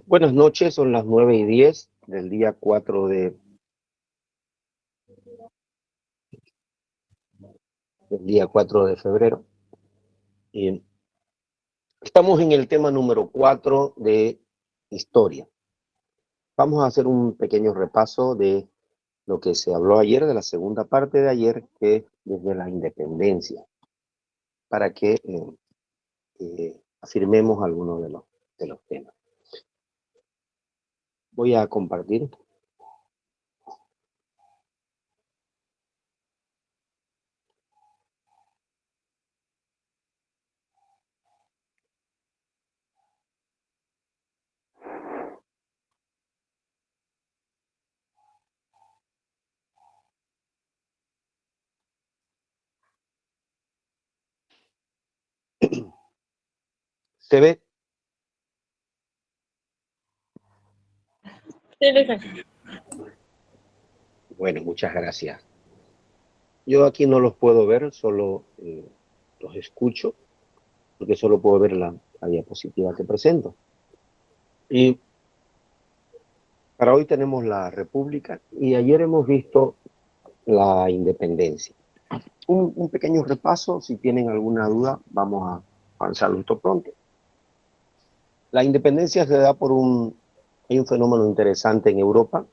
Buenas noches, son las 9:10 del día 4 de febrero. Y estamos en el tema número 4 de historia. Vamos a hacer un pequeño repaso de lo que se habló ayer, de la segunda parte de ayer, que es desde la independencia, para que afirmemos algunos de los temas. Voy a compartir. ¿Se ve? Bueno, muchas gracias. Yo aquí no los puedo ver, solo los escucho, porque solo puedo ver la diapositiva que presento. Y para hoy tenemos la República y ayer hemos visto la independencia. Un pequeño repaso, si tienen alguna duda, vamos a avanzarlo esto pronto. La independencia se da hay un fenómeno interesante en Europa.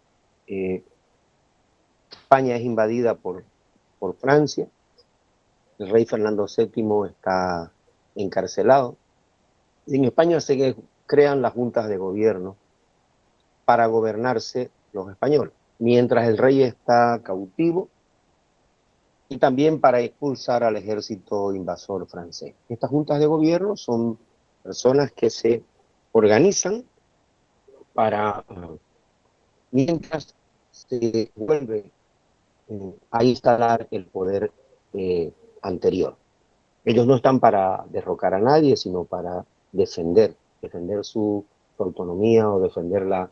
España es invadida por Francia. El rey Fernando VII está encarcelado. Y en España se crean las juntas de gobierno para gobernarse los españoles, mientras el rey está cautivo, y también para expulsar al ejército invasor francés. Estas juntas de gobierno son personas que se organizan para, mientras se vuelve a instalar el poder anterior. Ellos no están para derrocar a nadie, sino para defender su autonomía o defender la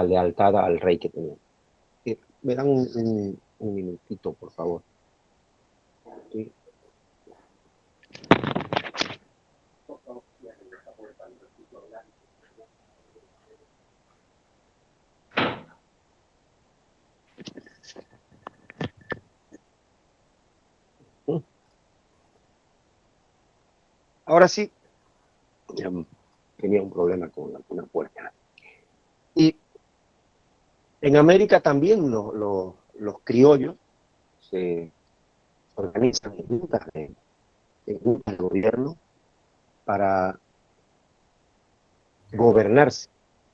lealtad al rey que tenían. Me dan un minutito, por favor. ¿Sí? Ahora sí, tenía un problema con una puerta. Y en América también los criollos se organizan en juntas de gobierno para gobernarse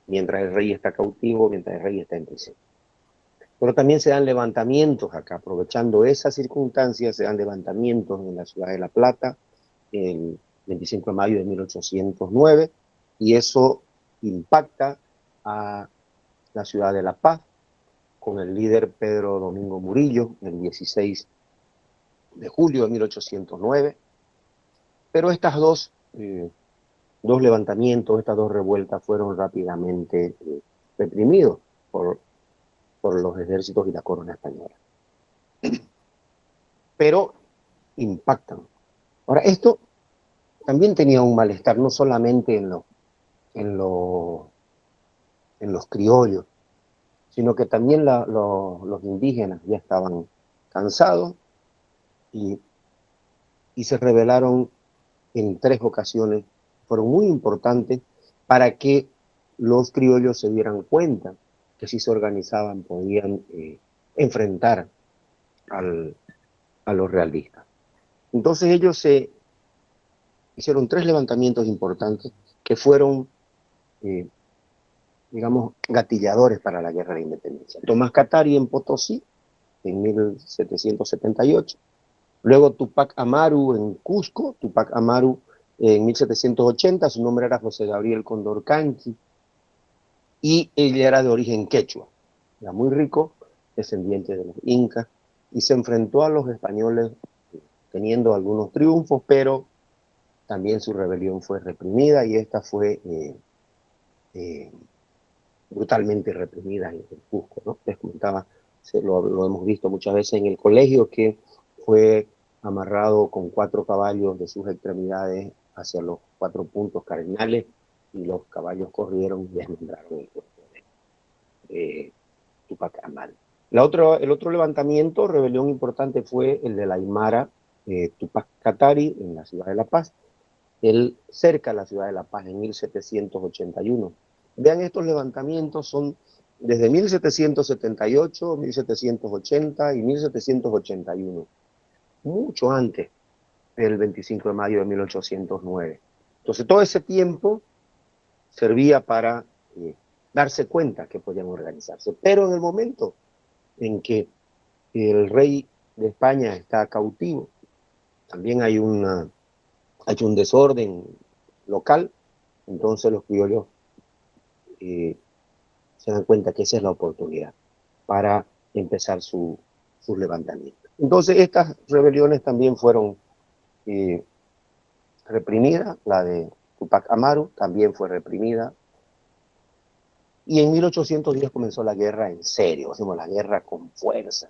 mientras el rey está cautivo, mientras el rey está en prisión. Pero también se dan levantamientos acá, aprovechando esas circunstancias, se dan levantamientos en la ciudad de La Plata, el 25 de mayo de 1809, y eso impacta a la ciudad de La Paz, con el líder Pedro Domingo Murillo, el 16 de julio de 1809. Pero estas dos levantamientos, estas dos revueltas fueron rápidamente reprimidos por los ejércitos y la corona española. Pero impactan. Ahora, esto también tenía un malestar, no solamente en los criollos, sino que también los indígenas ya estaban cansados y se rebelaron en 3 ocasiones. Fueron muy importantes para que los criollos se dieran cuenta que si se organizaban podían enfrentar a los realistas. Entonces ellos se hicieron 3 levantamientos importantes que fueron, digamos, gatilladores para la guerra de independencia. Tomás Katari en Potosí, en 1778. Luego Tupac Amaru en Cusco. Tupac Amaru en 1780, su nombre era José Gabriel Condorcanqui, y él era de origen quechua, era muy rico, descendiente de los incas, y se enfrentó a los españoles teniendo algunos triunfos, pero también su rebelión fue reprimida, y esta fue brutalmente reprimida en Cusco, ¿no? Les comentaba, lo hemos visto muchas veces en el colegio, que fue amarrado con 4 caballos de sus extremidades hacia los 4 puntos cardinales y los caballos corrieron y desmembraron el cuerpo de Tupac Amaru. El otro levantamiento, rebelión importante, fue el de la Aymara Tupac Katari en la ciudad de La Paz, cerca de la ciudad de La Paz, en 1781. Vean, estos levantamientos son desde 1778, 1780 y 1781, mucho antes del 25 de mayo de 1809. Entonces, todo ese tiempo servía para darse cuenta que podían organizarse. Pero en el momento en que el rey de España está cautivo, también hay un desorden local, entonces los criollos se dan cuenta que esa es la oportunidad para empezar sus levantamientos. Entonces estas rebeliones también fueron reprimidas, la de Tupac Amaru también fue reprimida, y en 1810 comenzó la guerra en serio, decimos, la guerra con fuerza.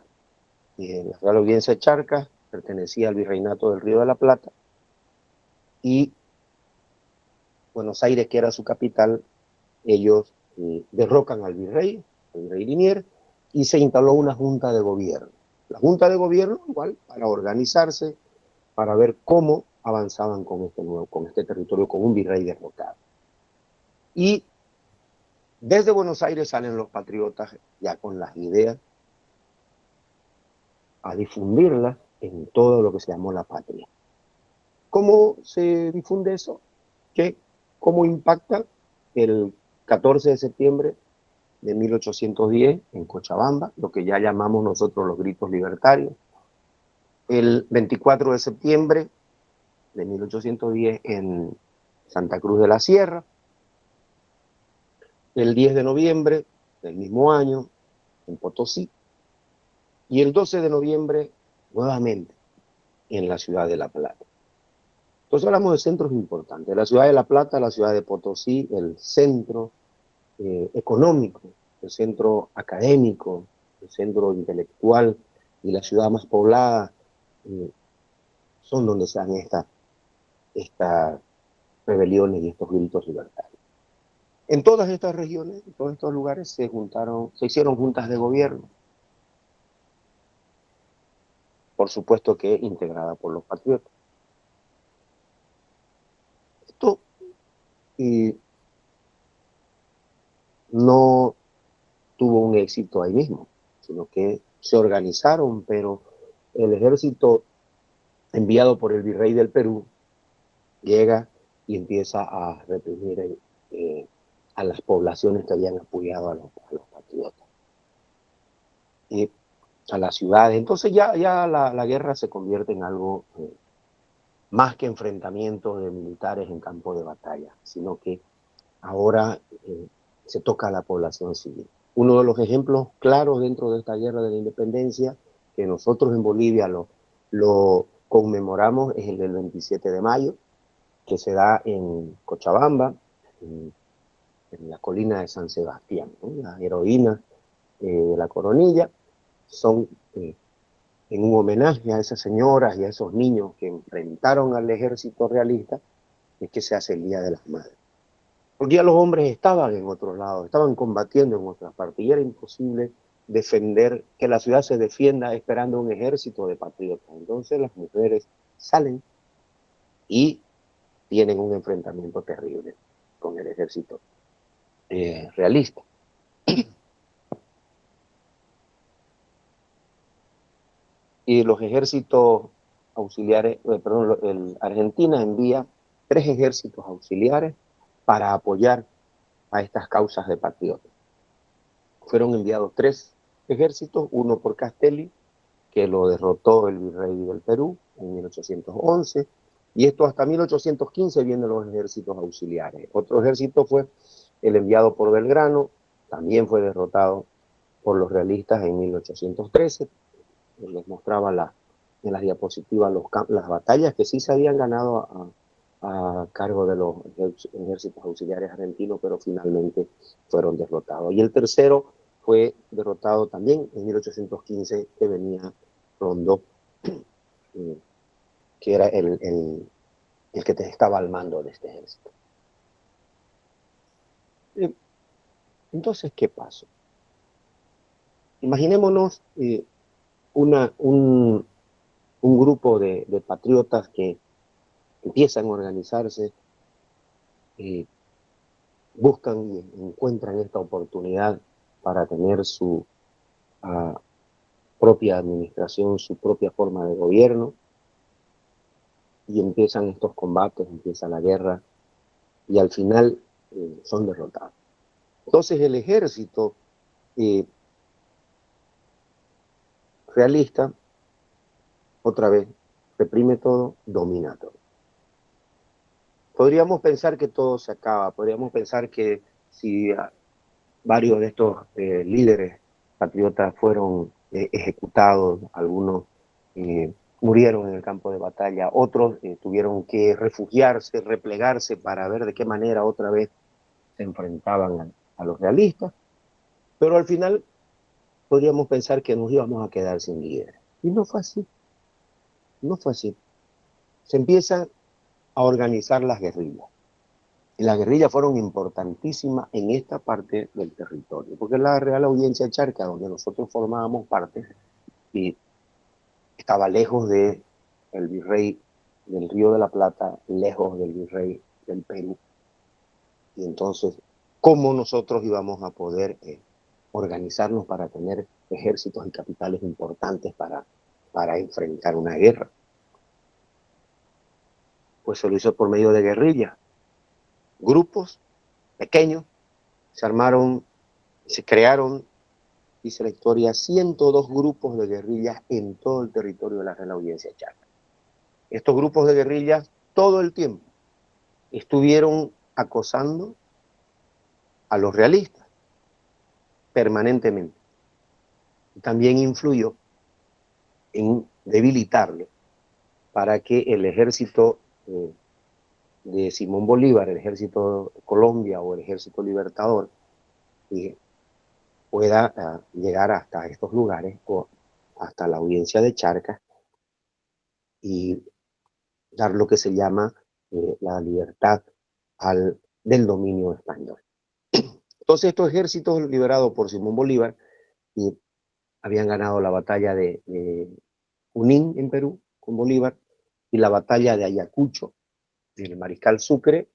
La Real Audiencia de Charcas pertenecía al Virreinato del Río de la Plata, y Buenos Aires, que era su capital, ellos derrocan al virrey Liniers, y se instaló una junta de gobierno. La junta de gobierno, igual, para organizarse, para ver cómo avanzaban con este territorio, con un virrey derrotado. Y desde Buenos Aires salen los patriotas ya con las ideas a difundirlas en todo lo que se llamó la patria. ¿Cómo se difunde eso? ¿Cómo impacta? El 14 de septiembre de 1810 en Cochabamba, lo que ya llamamos nosotros los gritos libertarios. El 24 de septiembre de 1810 en Santa Cruz de la Sierra. El 10 de noviembre del mismo año en Potosí. Y el 12 de noviembre nuevamente en la ciudad de La Plata. Entonces hablamos de centros importantes. La ciudad de La Plata, la ciudad de Potosí, el centro económico, el centro académico, el centro intelectual y la ciudad más poblada, son donde se dan estas rebeliones y estos gritos libertarios. En todas estas regiones, en todos estos lugares se hicieron juntas de gobierno, por supuesto que integrada por los patriotas. Esto no tuvo un éxito ahí mismo, sino que se organizaron, pero el ejército enviado por el virrey del Perú llega y empieza a reprimir a las poblaciones que habían apoyado a los patriotas, y a las ciudades. Entonces ya la guerra se convierte en algo más que enfrentamientos de militares en campo de batalla, sino que ahora se toca a la población civil. Uno de los ejemplos claros dentro de esta guerra de la independencia, que nosotros en Bolivia lo conmemoramos, es el del 27 de mayo, que se da en Cochabamba, en la colina de San Sebastián, ¿no? Las heroínas de la Coronilla son en un homenaje a esas señoras y a esos niños que enfrentaron al ejército realista, es que se hace el Día de las Madres. Porque ya los hombres estaban en otros lados, estaban combatiendo en otras partes, y era imposible defender, que la ciudad se defienda esperando un ejército de patriotas. Entonces las mujeres salen y tienen un enfrentamiento terrible con el ejército realista. Y los ejércitos auxiliares, Argentina envía 3 ejércitos auxiliares para apoyar a estas causas de patriotas. Fueron enviados 3 ejércitos, uno por Castelli, que lo derrotó el virrey del Perú en 1811, y esto hasta 1815 vienen los ejércitos auxiliares. Otro ejército fue el enviado por Belgrano, también fue derrotado por los realistas en 1813. Les mostraba en las diapositivas las batallas que sí se habían ganado a cargo de los ejércitos auxiliares argentinos, pero finalmente fueron derrotados. Y el tercero fue derrotado también en 1815, que venía Rondó, que era el que estaba al mando de este ejército. Entonces, ¿qué pasó? Imaginémonos un grupo de patriotas que empiezan a organizarse, eh, buscan y encuentran esta oportunidad para tener su ah, propia administración, su propia forma de gobierno, y empiezan estos combates, empieza la guerra, y al final son derrotados. Entonces el ejército eh, realista, otra vez, reprime todo, domina todo. Podríamos pensar que todo se acaba, podríamos pensar que si varios de estos líderes patriotas fueron ejecutados, algunos murieron en el campo de batalla, otros tuvieron que refugiarse, replegarse para ver de qué manera otra vez se enfrentaban a los realistas, pero al final podríamos pensar que nos íbamos a quedar sin líderes. Y no fue así, no fue así. Se empiezan a organizar las guerrillas. Y las guerrillas fueron importantísimas en esta parte del territorio, porque la Real Audiencia de Charcas, donde nosotros formábamos parte, y estaba lejos del virrey del Río de la Plata, lejos del virrey del Perú. Y entonces, ¿cómo nosotros íbamos a poder organizarnos para tener ejércitos y capitales importantes para enfrentar una guerra? Pues se lo hizo por medio de guerrillas. Grupos pequeños se armaron, se crearon, dice la historia, 102 grupos de guerrillas en todo el territorio de la Real Audiencia de Charcas. Estos grupos de guerrillas todo el tiempo estuvieron acosando a los realistas permanentemente. También influyó en debilitarlo para que el ejército de Simón Bolívar, el ejército de Colombia o el ejército libertador, pueda llegar hasta estos lugares o hasta la audiencia de Charcas y dar lo que se llama la libertad del dominio español. Entonces estos ejércitos liderados por Simón Bolívar habían ganado la batalla de Junín en Perú con Bolívar y la batalla de Ayacucho. El mariscal Sucre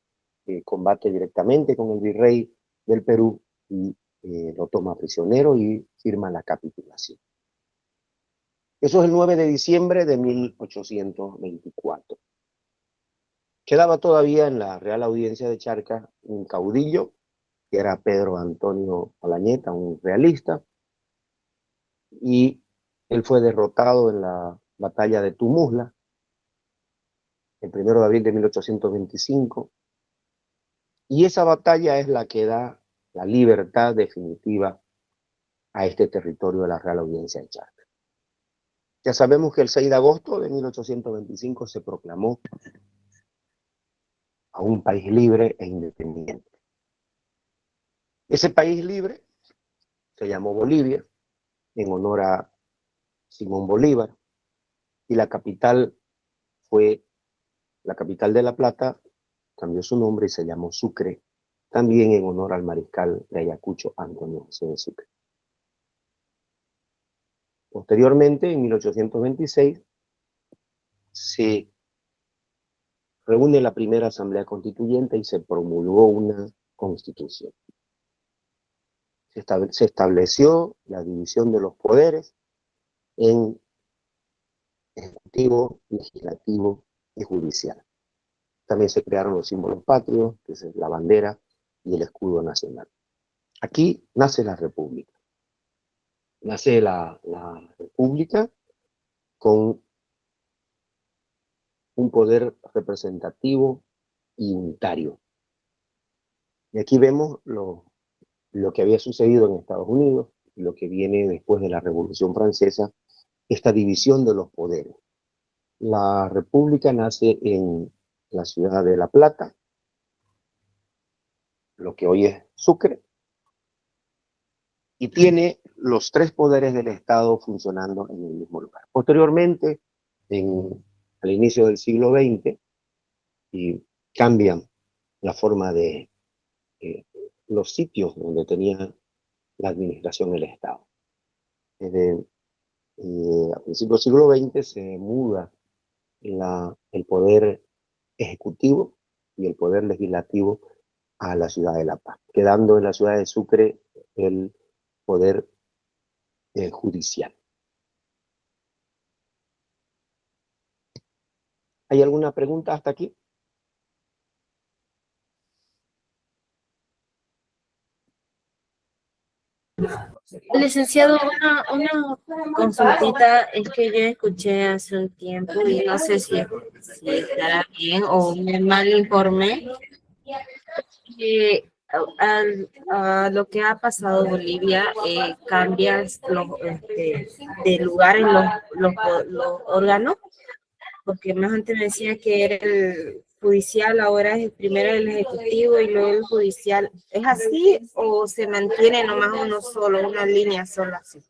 combate directamente con el virrey del Perú y lo toma prisionero y firma la capitulación. Eso es el 9 de diciembre de 1824. Quedaba todavía en la Real Audiencia de Charcas un caudillo, que era Pedro Antonio Olañeta, un realista, y él fue derrotado en la batalla de Tumuzla, el 1 de abril de 1825, y esa batalla es la que da la libertad definitiva a este territorio de la Real Audiencia de Charcas. Ya sabemos que el 6 de agosto de 1825 se proclamó a un país libre e independiente. Ese país libre se llamó Bolivia, en honor a Simón Bolívar, y la capital fue la capital de La Plata, cambió su nombre y se llamó Sucre, también en honor al mariscal de Ayacucho, Antonio José de Sucre. Posteriormente, en 1826, se reúne la primera Asamblea Constituyente y se promulgó una constitución. Se estableció la división de los poderes en ejecutivo, legislativo y judicial. También se crearon los símbolos patrios, que es la bandera y el escudo nacional. Aquí nace la República. Nace la República con un poder representativo y unitario. Y aquí vemos lo que había sucedido en Estados Unidos, lo que viene después de la Revolución Francesa, esta división de los poderes. La República nace en la ciudad de La Plata, lo que hoy es Sucre, y tiene los tres poderes del Estado funcionando en el mismo lugar. Posteriormente, al inicio del siglo XX, y cambian la forma de los sitios donde tenía la administración del Estado. Desde a principios del siglo XX se muda el poder ejecutivo y el poder legislativo a la ciudad de La Paz, quedando en la ciudad de Sucre el poder judicial. ¿Hay alguna pregunta hasta aquí? Licenciado, una consultita es que yo escuché hace un tiempo y no sé si estará bien o me mal informé, que a lo que ha pasado en Bolivia cambia de lugar en los órganos, porque más antes me decía que era el judicial, ahora es primero el ejecutivo y luego el judicial. ¿Es así o se mantiene nomás uno solo, una línea sola así?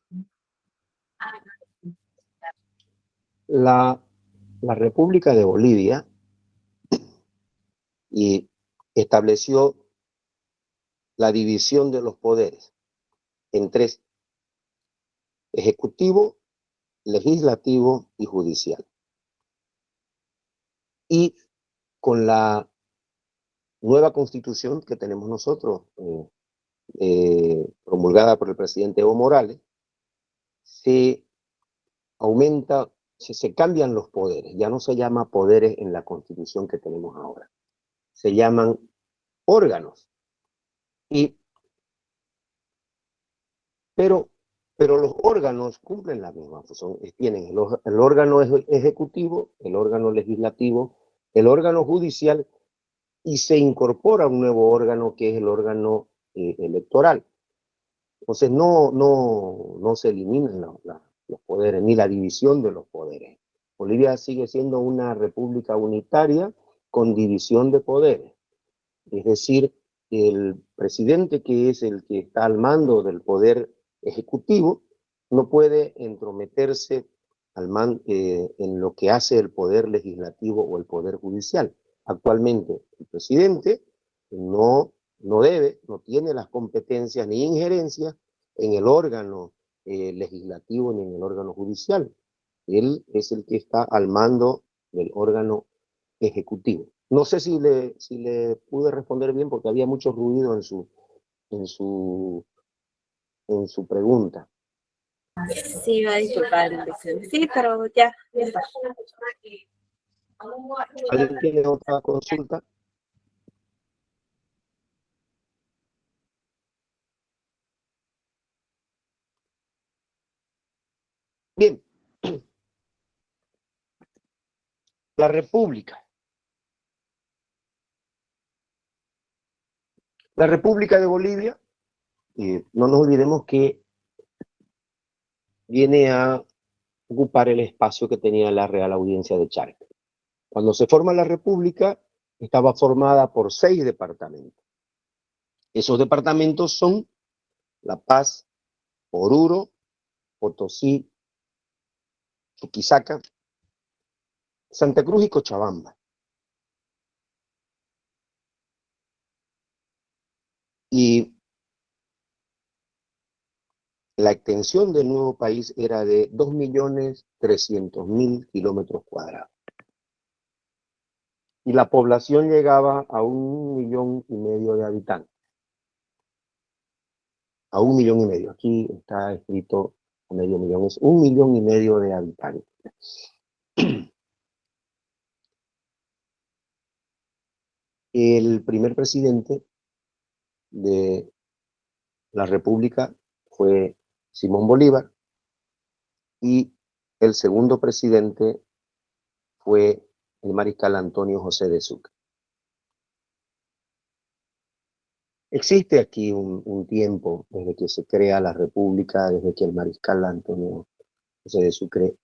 La República de Bolivia y estableció la división de los poderes en tres: ejecutivo, legislativo y judicial. Y con la nueva constitución que tenemos nosotros, promulgada por el presidente Evo Morales, se aumenta, se cambian los poderes. Ya no se llama poderes en la constitución que tenemos ahora. Se llaman órganos. Pero los órganos cumplen la misma función. Tienen el órgano ejecutivo, el órgano legislativo, el órgano judicial, y se incorpora un nuevo órgano que es el órgano electoral. Entonces no se eliminan los poderes, ni la división de los poderes. Bolivia sigue siendo una república unitaria con división de poderes. Es decir, el presidente, que es el que está al mando del poder ejecutivo, no puede entrometerse en lo que hace el poder legislativo o el poder judicial. Actualmente el presidente no tiene las competencias ni injerencias en el órgano legislativo ni en el órgano judicial. Él es el que está al mando del órgano ejecutivo. No sé si le pude responder bien porque había mucho ruido en su, en su pregunta. Sí, va a disculpar, sí, pero ya está. ¿Alguien tiene otra consulta? Bien. La República. La República de Bolivia, no nos olvidemos que viene a ocupar el espacio que tenía la Real Audiencia de Charcas. Cuando se forma la República, estaba formada por 6 departamentos. Esos departamentos son La Paz, Oruro, Potosí, Chuquisaca, Santa Cruz y Cochabamba. Y la extensión del nuevo país era de 2.300.000 kilómetros cuadrados. Y la población llegaba a 1,5 millones de habitantes. A 1,5 millones. Aquí está escrito a medio millón. Es 1,5 millones de habitantes. El primer presidente de la República fue Simón Bolívar y el segundo presidente fue el mariscal Antonio José de Sucre. Existe aquí un tiempo desde que se crea la República, desde que el mariscal Antonio José de Sucre,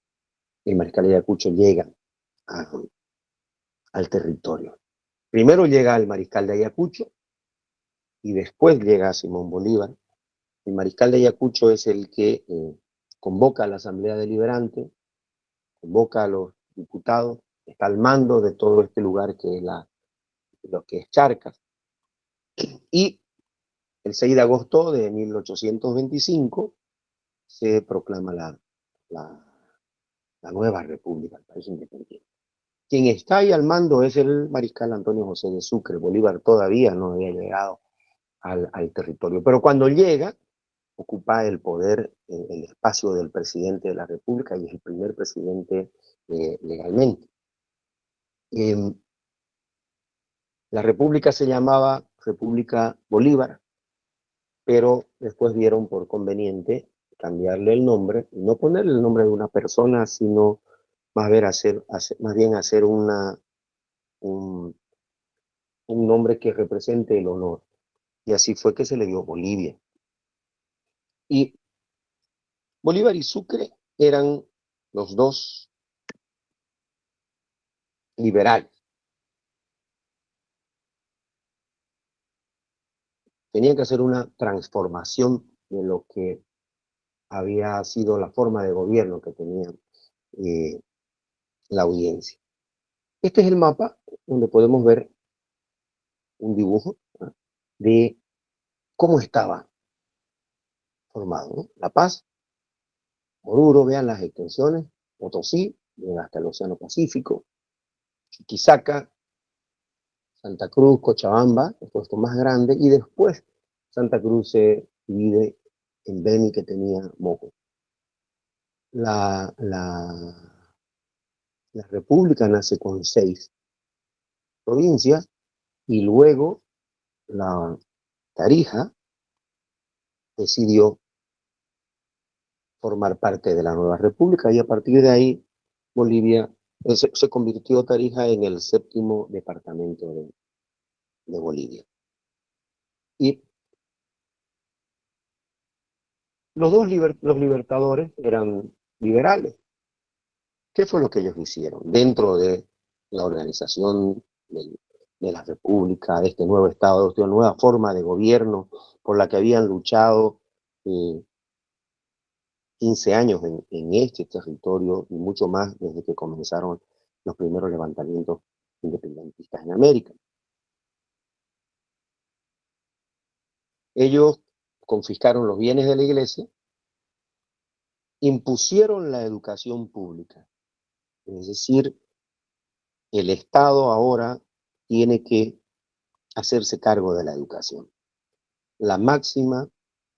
el mariscal de Ayacucho, llega al territorio. Primero llega el mariscal de Ayacucho y después llega Simón Bolívar. El mariscal de Ayacucho es el que convoca a la Asamblea Deliberante, convoca a los diputados, está al mando de todo este lugar que es lo que es Charcas. Y El 6 de agosto de 1825 se proclama la nueva república, el país independiente. Quien está ahí al mando es el mariscal Antonio José de Sucre. Bolívar todavía no había llegado al territorio, pero cuando llega, ocupa el poder, el espacio del presidente de la República y es el primer presidente legalmente. La república se llamaba República Bolívar, pero después vieron por conveniente cambiarle el nombre, y no ponerle el nombre de una persona, sino más bien hacer un nombre que represente el honor. Y así fue que se le dio Bolivia. Y Bolívar y Sucre eran los dos liberales. Tenían que hacer una transformación de lo que había sido la forma de gobierno que tenía la audiencia. Este es el mapa donde podemos ver un dibujo, ¿no?, de cómo estaba formado, ¿no? La Paz, Oruro, vean las extensiones, Potosí, llega hasta el Océano Pacífico, Chuquisaca, Santa Cruz, Cochabamba, el puesto más grande, y después Santa Cruz se divide en Beni, que tenía Moco. La república nace con 6 provincias y luego la Tarija decidió formar parte de la nueva república y a partir de ahí Bolivia se convirtió Tarija en el 7º departamento de Bolivia. Y los libertadores eran liberales. ¿Qué fue lo que ellos hicieron? Dentro de la organización de la república, de este nuevo Estado, de esta nueva forma de gobierno por la que habían luchado 15 años en este territorio y mucho más desde que comenzaron los primeros levantamientos independentistas en América. Ellos confiscaron los bienes de la iglesia, impusieron la educación pública, es decir, el Estado ahora tiene que hacerse cargo de la educación. La máxima,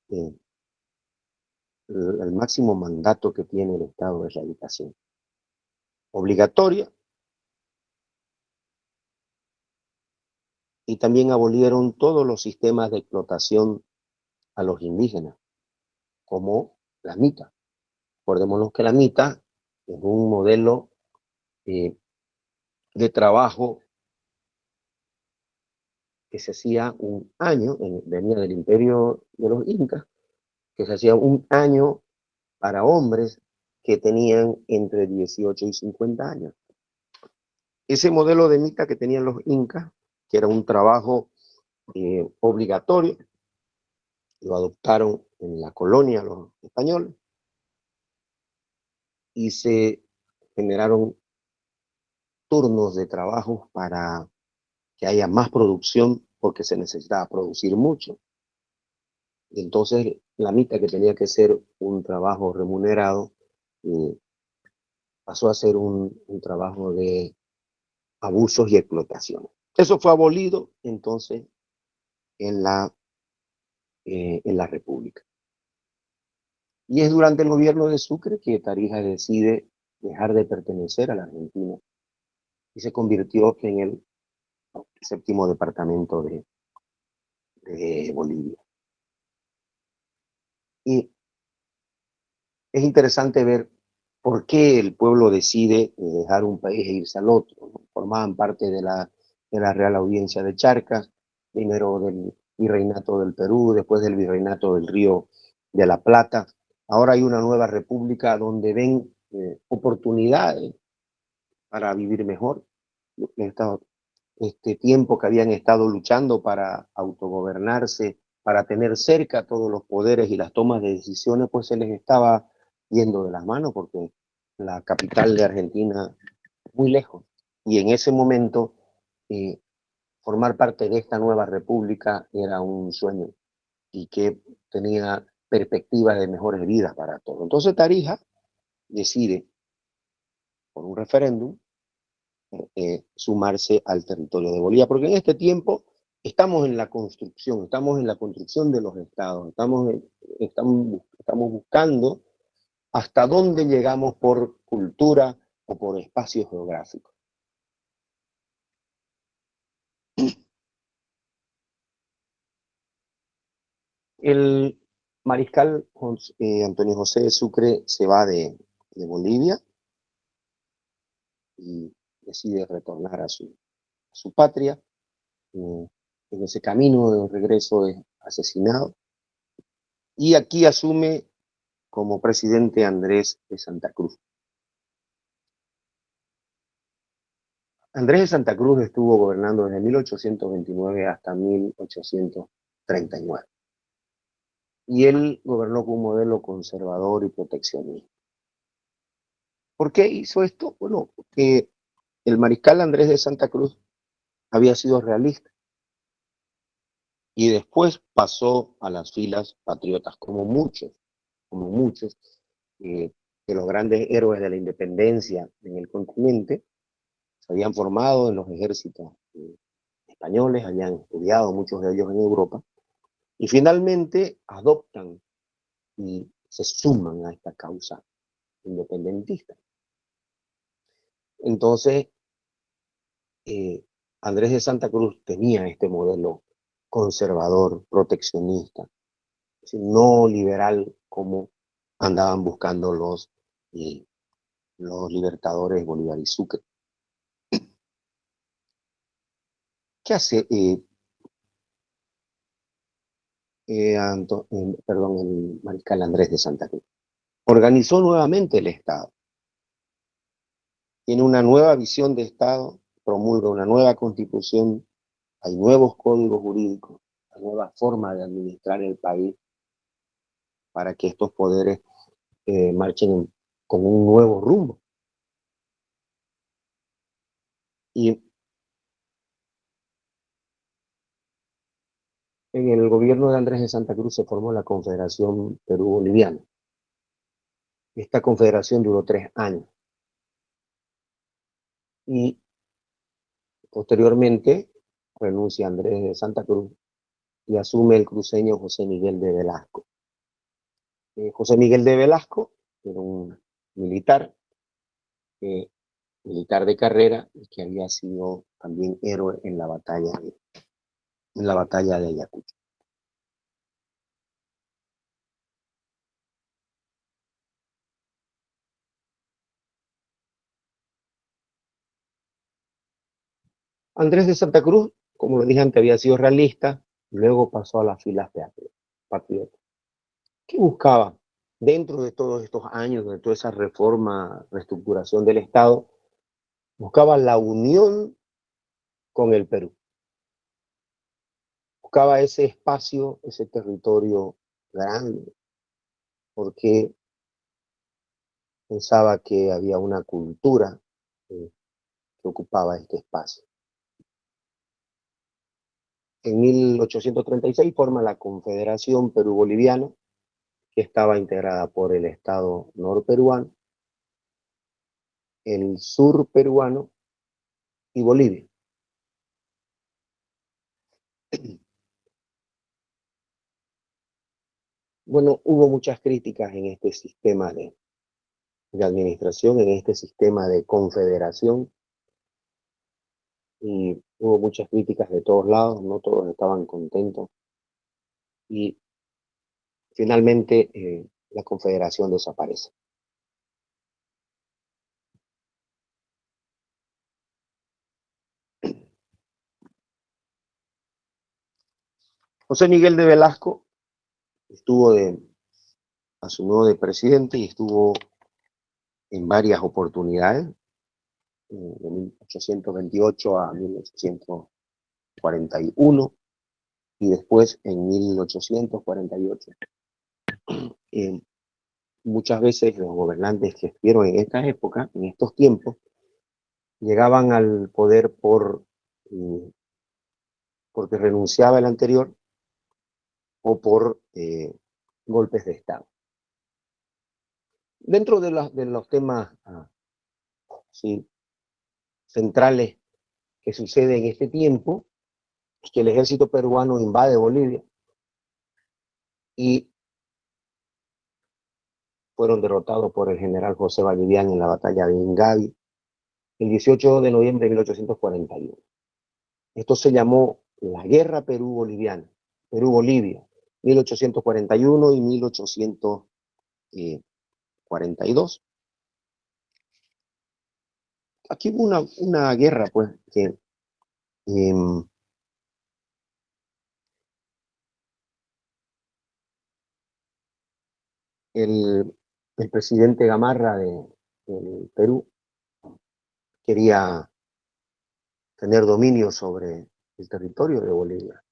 el máximo mandato que tiene el Estado es la educación. Obligatoria, y también abolieron todos los sistemas de explotación a los indígenas, como la mita. Acordémonos que la mita es un modelo de trabajo que se hacía un año, venía del imperio de los incas, que se hacía un año para hombres que tenían entre 18 y 50 años. Ese modelo de mita que tenían los incas, que era un trabajo obligatorio, lo adoptaron en la colonia los españoles y se generaron turnos de trabajo para que haya más producción porque se necesitaba producir mucho. Entonces, la mitad que tenía que ser un trabajo remunerado pasó a ser un trabajo de abusos y explotación. Eso fue abolido entonces en la República. Y es durante el gobierno de Sucre que Tarija decide dejar de pertenecer a la Argentina y se convirtió en el 7º departamento de Bolivia. Y es interesante ver por qué el pueblo decide dejar un país e irse al otro, ¿no? Formaban parte de la Real Audiencia de Charcas, primero del Virreinato del Perú, después del Virreinato del Río de la Plata. Ahora hay una nueva república donde ven oportunidades para vivir mejor. Este tiempo que habían estado luchando para autogobernarse, para tener cerca todos los poderes y las tomas de decisiones, pues se les estaba yendo de las manos porque la capital de Argentina muy lejos. Y en ese momento formar parte de esta nueva república era un sueño y que tenía perspectivas de mejores vidas para todos. Entonces Tarija decide, por un referéndum, sumarse al territorio de Bolivia, porque en este tiempo estamos en la construcción de los estados, estamos buscando hasta dónde llegamos por cultura o por espacio geográfico. El mariscal Antonio José de Sucre se va de Bolivia y decide retornar a su patria. En ese camino de regreso es asesinado y aquí asume como presidente Andrés de Santa Cruz. Andrés de Santa Cruz estuvo gobernando desde 1829 hasta 1839. Y él gobernó con un modelo conservador y proteccionista. ¿Por qué hizo esto? Bueno, porque el mariscal Andrés de Santa Cruz había sido realista y después pasó a las filas patriotas, como muchos de los grandes héroes de la independencia en el continente. Se habían formado en los ejércitos españoles, habían estudiado muchos de ellos en Europa, y finalmente adoptan y se suman a esta causa independentista. Entonces, Andrés de Santa Cruz tenía este modelo conservador, proteccionista, no liberal como andaban buscando los libertadores Bolívar y Sucre. ¿Qué hace el mariscal Andrés de Santa Cruz? Organizó nuevamente el Estado. Tiene una nueva visión de Estado, promulga una nueva constitución, hay nuevos códigos jurídicos, hay nueva forma de administrar el país para que estos poderes marchen con un nuevo rumbo. Y en el gobierno de Andrés de Santa Cruz se formó la Confederación Perú-Boliviana. Esta confederación duró 3 años. Y posteriormente renuncia Andrés de Santa Cruz y asume el cruceño José Miguel de Velasco. José Miguel de Velasco era un militar, militar de carrera, que había sido también héroe en la batalla de Ayacucho. Andrés de Santa Cruz, como lo dije antes, había sido realista, luego pasó a las filas patriotas. ¿Qué buscaba? Dentro de todos estos años, de toda esa reforma, reestructuración del Estado, buscaba la unión con el Perú. Buscaba ese espacio, ese territorio grande, porque pensaba que había una cultura que ocupaba este espacio. En 1836 forma la Confederación Perú-Boliviana, que estaba integrada por el Estado norperuano, el sur peruano y Bolivia. Bueno, hubo muchas críticas en este sistema de administración, en este sistema de confederación, y hubo muchas críticas de todos lados, no todos estaban contentos, y finalmente la confederación desaparece. José Miguel de Velasco asumió de presidente y estuvo en varias oportunidades, de 1828 a 1841, y después en 1848. Muchas veces los gobernantes que estuvieron en esta época, en estos tiempos, llegaban al poder porque renunciaba el anterior o por golpes de Estado. Dentro de los temas sí, centrales que sucede en este tiempo, es que el ejército peruano invade Bolivia y fueron derrotados por el general José Vallivian en la batalla de Ingavi el 18 de noviembre de 1841. Esto se llamó la Guerra Perú-Boliviana, Perú-Bolivia, 1841 y 1842. Aquí hubo una guerra, pues, que el presidente Gamarra del Perú quería tener dominio sobre el territorio de Bolivia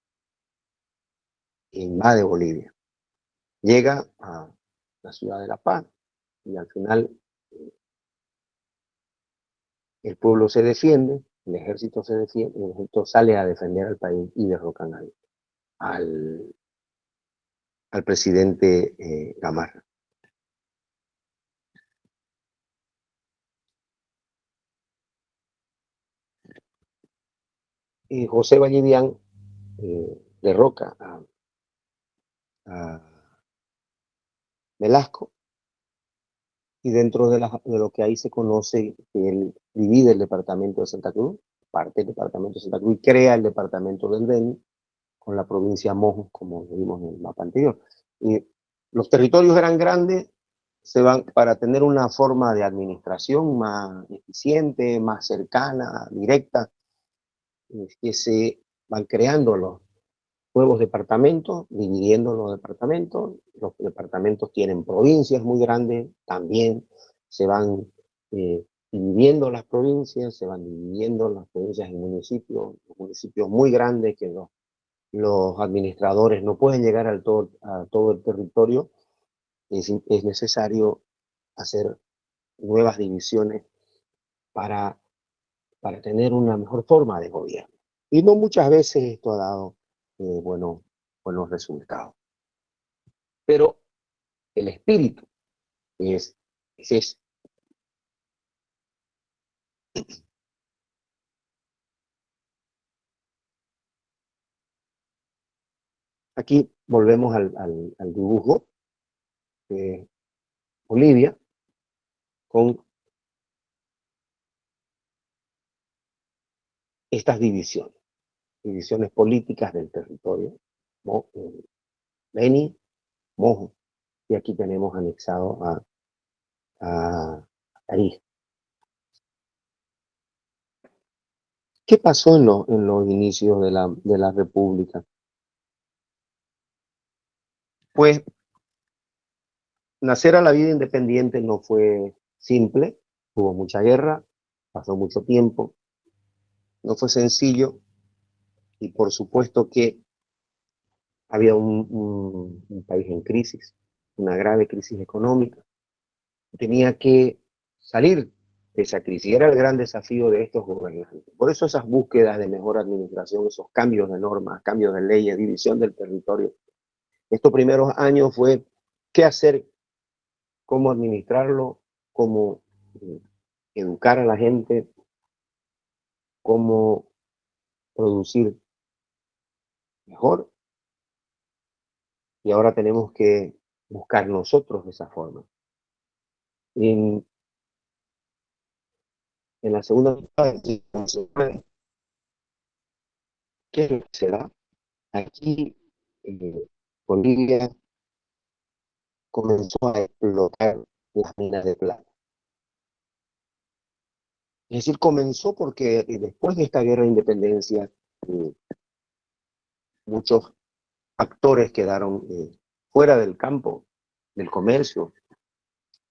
e invade Bolivia. Llega a la ciudad de La Paz y al final el pueblo se defiende, el ejército se defiende, el ejército sale a defender al país y derrocan al presidente Gamarra. Y José Vallivian derroca a Velasco, y dentro de lo que ahí se conoce, que él divide el departamento de Santa Cruz, parte del departamento de Santa Cruz, y crea el departamento del Beni, con la provincia Mojo, como vimos en el mapa anterior. Y los territorios eran grandes, se van para tener una forma de administración más eficiente, más cercana, directa, que se van creando los nuevos departamentos, dividiendo los departamentos tienen provincias muy grandes, también se van dividiendo las provincias, se van dividiendo las provincias en municipios muy grandes que los administradores no pueden llegar a todo el territorio. Es necesario hacer nuevas divisiones para tener una mejor forma de gobierno. Y no muchas veces esto ha dado buenos resultados. Pero el espíritu es ese. Aquí volvemos al dibujo de Bolivia con estas divisiones políticas del territorio, ¿no? Beni, Mojo, y aquí tenemos anexado a Tarija. ¿Qué pasó en los inicios de la República? Pues nacer a la vida independiente no fue simple, hubo mucha guerra, pasó mucho tiempo, no fue sencillo, y por supuesto que había un país en crisis, una grave crisis económica. Tenía que salir de esa crisis, era el gran desafío de estos gobernantes. Por eso esas búsquedas de mejor administración, esos cambios de normas, cambios de leyes, división del territorio. Estos primeros años fue qué hacer, cómo administrarlo, cómo educar a la gente, cómo producir mejor. Y ahora tenemos que buscar nosotros esa forma. En la segunda mitad del siglo XIX, ¿qué es lo que se da? Aquí Bolivia comenzó a explotar las minas de plata. Es decir, comenzó porque después de esta guerra de independencia, muchos actores quedaron fuera del campo, del comercio,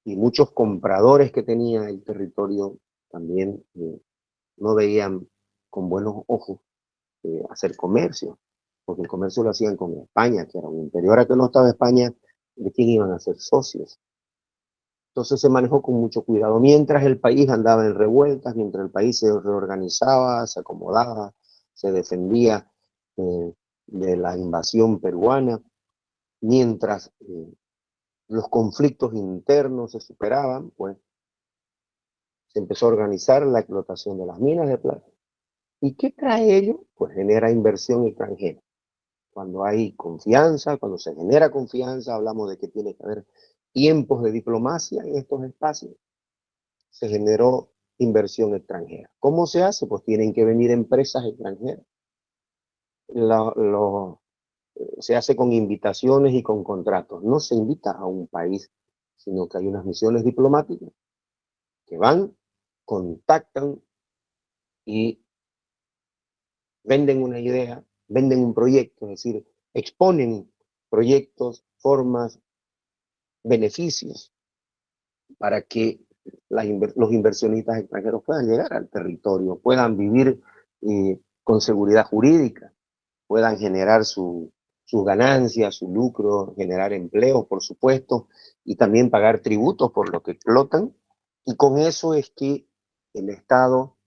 y muchos compradores que tenía el territorio también no veían con buenos ojos hacer comercio, porque el comercio lo hacían con España, que era un imperio. Ahora que no estaba España, ¿de quién iban a ser socios? Entonces se manejó con mucho cuidado. Mientras el país andaba en revueltas, mientras el país se reorganizaba, se acomodaba, se defendía de la invasión peruana, mientras los conflictos internos se superaban, pues se empezó a organizar la explotación de las minas de plata. ¿Y qué trae ello? Pues genera inversión extranjera. Cuando hay confianza, cuando se genera confianza, hablamos de que tiene que haber tiempos de diplomacia en estos espacios, se generó inversión extranjera. ¿Cómo se hace? Pues tienen que venir empresas extranjeras. Se hace con invitaciones y con contratos. No se invita a un país, sino que hay unas misiones diplomáticas que van, contactan y venden una idea, venden un proyecto, es decir, exponen proyectos, formas, beneficios para que los inversionistas extranjeros puedan llegar al territorio, puedan vivir con seguridad jurídica, puedan generar sus ganancias, su lucro, generar empleos, por supuesto, y también pagar tributos por lo que explotan. Y con eso es que el Estado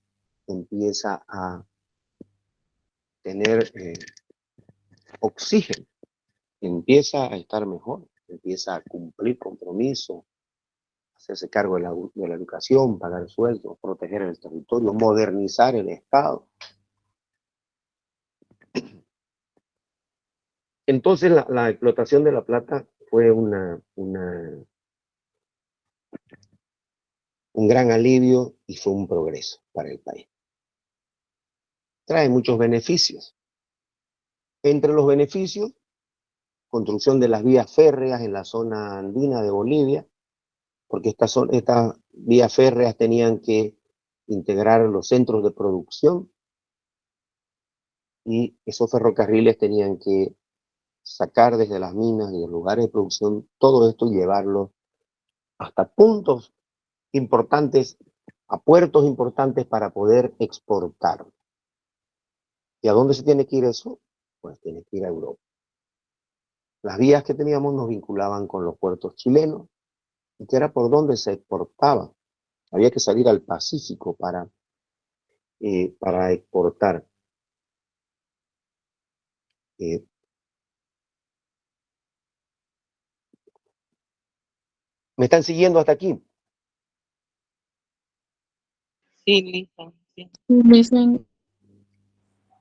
empieza a tener oxígeno, empieza a estar mejor, empieza a cumplir compromisos, hacerse cargo de la educación, pagar sueldos, proteger el territorio, modernizar el Estado. Entonces la explotación de la plata fue un gran alivio y fue un progreso para el país. Trae muchos beneficios. Entre los beneficios, construcción de las vías férreas en la zona andina de Bolivia, porque estas vías férreas tenían que integrar los centros de producción y esos ferrocarriles tenían que sacar desde las minas y los lugares de producción todo esto y llevarlo hasta puntos importantes, a puertos importantes para poder exportar. ¿Y a dónde se tiene que ir eso? Pues tiene que ir a Europa. Las vías que teníamos nos vinculaban con los puertos chilenos, y que era por donde se exportaba. Había que salir al Pacífico para exportar. Eh, ¿Me están siguiendo hasta aquí? Sí, listo. Sí. Listen.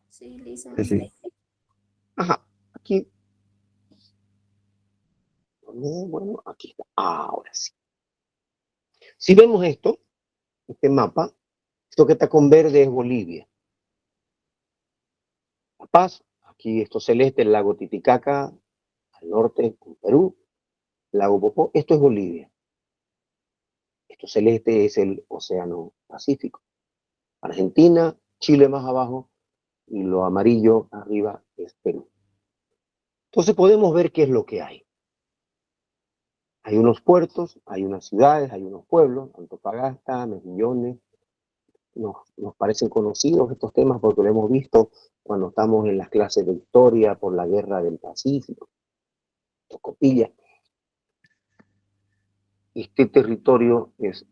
Sí, Lisa. Sí, sí. Ajá, aquí. Bueno, aquí está. Ahora sí. Si vemos esto, este mapa, esto que está con verde es Bolivia. La Paz, aquí esto celeste, el lago Titicaca, al norte con Perú, lago Popó, esto es Bolivia. Esto celeste es el Océano Pacífico. Argentina, Chile más abajo y lo amarillo arriba es Perú. Entonces podemos ver qué es lo que hay. Hay unos puertos, hay unas ciudades, hay unos pueblos, Antofagasta, Mejillones. Nos parecen conocidos estos temas porque lo hemos visto cuando estamos en las clases de historia por la guerra del Pacífico, Tocopilla. Este territorio es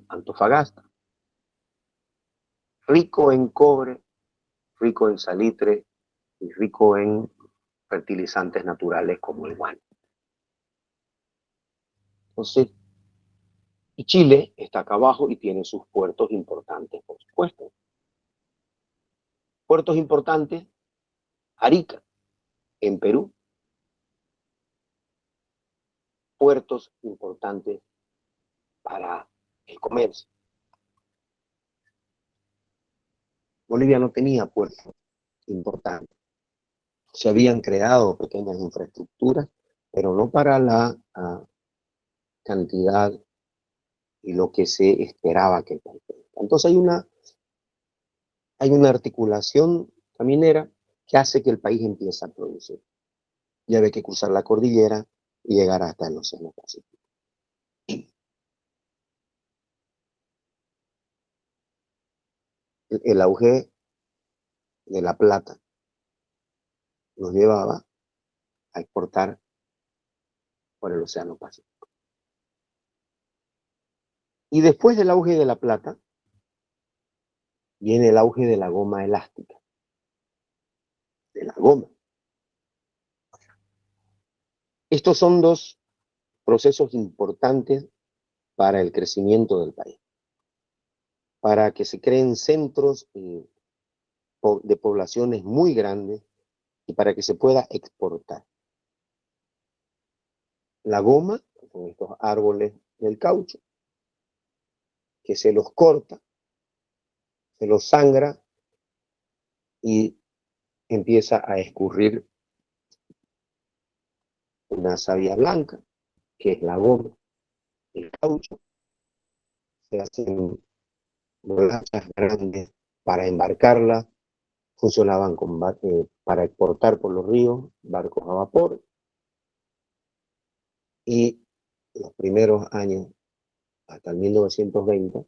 Antofagasta, rico en cobre, rico en salitre y rico en fertilizantes naturales como el guano. Entonces, y Chile está acá abajo y tiene sus puertos importantes, por supuesto. Puertos importantes, Arica, en Perú. Puertos importantes para el comercio. Bolivia no tenía puertos importantes. Se habían creado pequeñas infraestructuras, pero no para la cantidad y lo que se esperaba que el país tenga. Entonces hay una articulación caminera que hace que el país empiece a producir. Ya hay que cruzar la cordillera y llegar hasta el Océano Pacífico. El auge de la plata nos llevaba a exportar por el Océano Pacífico. Y después del auge de la plata, viene el auge de la goma elástica, de la goma. Estos son dos procesos importantes para el crecimiento del país, para que se creen centros de poblaciones muy grandes y para que se pueda exportar. La goma, son estos árboles del caucho, que se los corta, se los sangra y empieza a escurrir una savia blanca, que es la goma, el caucho. Se hacen bolsas grandes para embarcarla, funcionaban para exportar por los ríos, barcos a vapor, y los primeros años, hasta el 1920,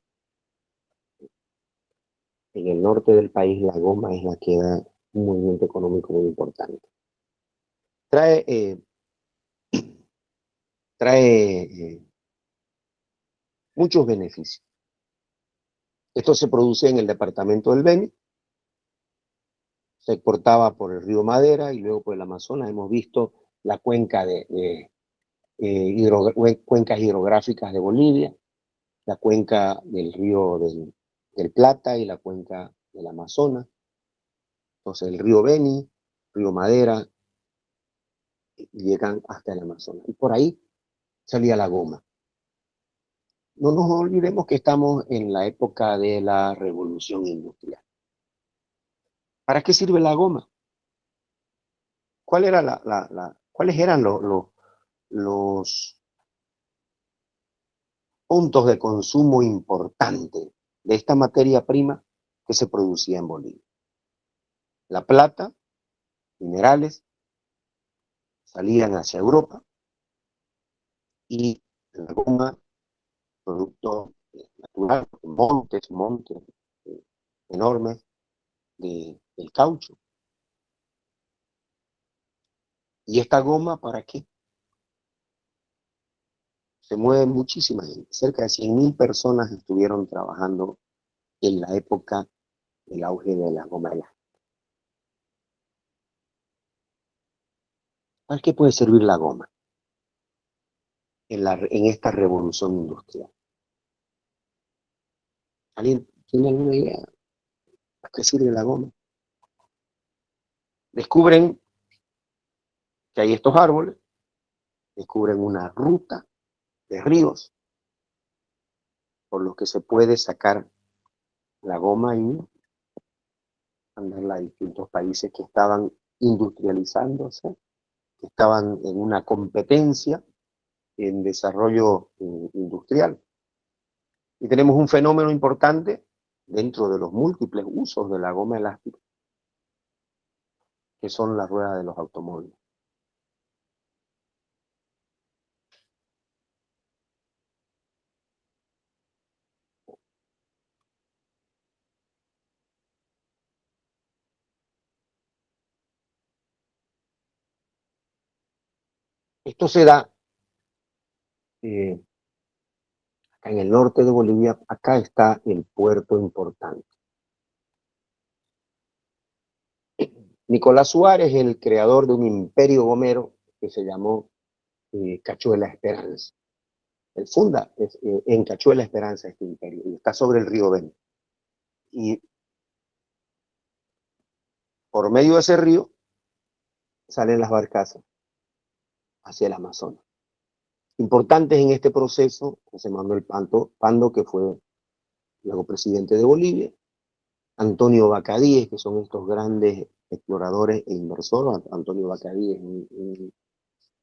en el norte del país la goma es la que da un movimiento económico muy importante. Trae, muchos beneficios. Esto se produce en el departamento del Beni, se exportaba por el río Madera y luego por el Amazonas. Hemos visto la cuenca cuencas hidrográficas de Bolivia, la cuenca del río del Plata y la cuenca del Amazonas. Entonces el río Beni, río Madera, llegan hasta el Amazonas. Y por ahí salía la goma. No nos olvidemos que estamos en la época de la revolución industrial. ¿Para qué sirve la goma? ¿Cuáles eran los puntos de consumo importantes de esta materia prima que se producía en Bolivia? La plata, minerales, salían hacia Europa y la goma, producto natural, montes enormes del caucho. ¿Y esta goma para qué? Se mueven muchísima gente. Cerca de 100.000 personas estuvieron trabajando en la época del auge de la goma elástica. ¿Para qué puede servir la goma en esta revolución industrial? ¿Alguien tiene alguna idea? ¿Para qué sirve la goma? Descubren que hay estos árboles, descubren una ruta de ríos por los que se puede sacar la goma y mandarla a distintos países que estaban industrializándose, que estaban en una competencia en desarrollo industrial. Y tenemos un fenómeno importante dentro de los múltiples usos de la goma elástica, que son las ruedas de los automóviles. Esto se da acá en el norte de Bolivia. Acá está el puerto importante. Nicolás Suárez, el creador de un imperio gomero que se llamó Cachuela Esperanza. Él funda en Cachuela Esperanza este imperio y está sobre el río Beni. Y por medio de ese río salen las barcazas hacia el Amazonas. Importantes en este proceso, José Manuel Pando, que fue luego presidente de Bolivia, Antonio Bacadíes, que son estos grandes exploradores e inversores. Antonio Bacadíes, un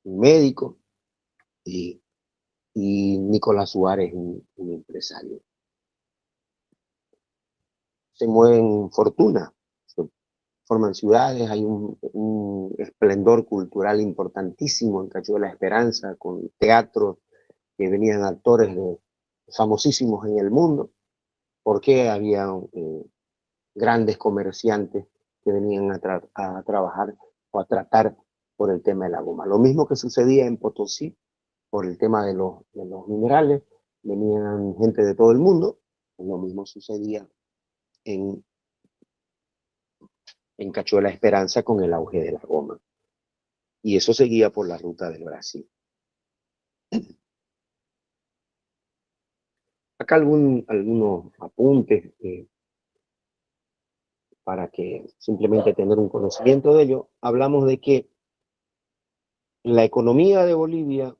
médico, y Nicolás Suárez, un empresario. Se mueven fortunas, se forman ciudades, hay un esplendor cultural importantísimo en Cachuela Esperanza, con teatros que venían actores famosísimos en el mundo, porque había grandes comerciantes que venían a trabajar o a tratar por el tema de la goma. Lo mismo que sucedía en Potosí por el tema de los minerales, venían gente de todo el mundo, lo mismo sucedía en Cachuela Esperanza con el auge de la goma. y eso seguía por la ruta del Brasil. Acá algunos apuntes para que simplemente tener un conocimiento de ello. Hablamos de que la economía de Bolivia,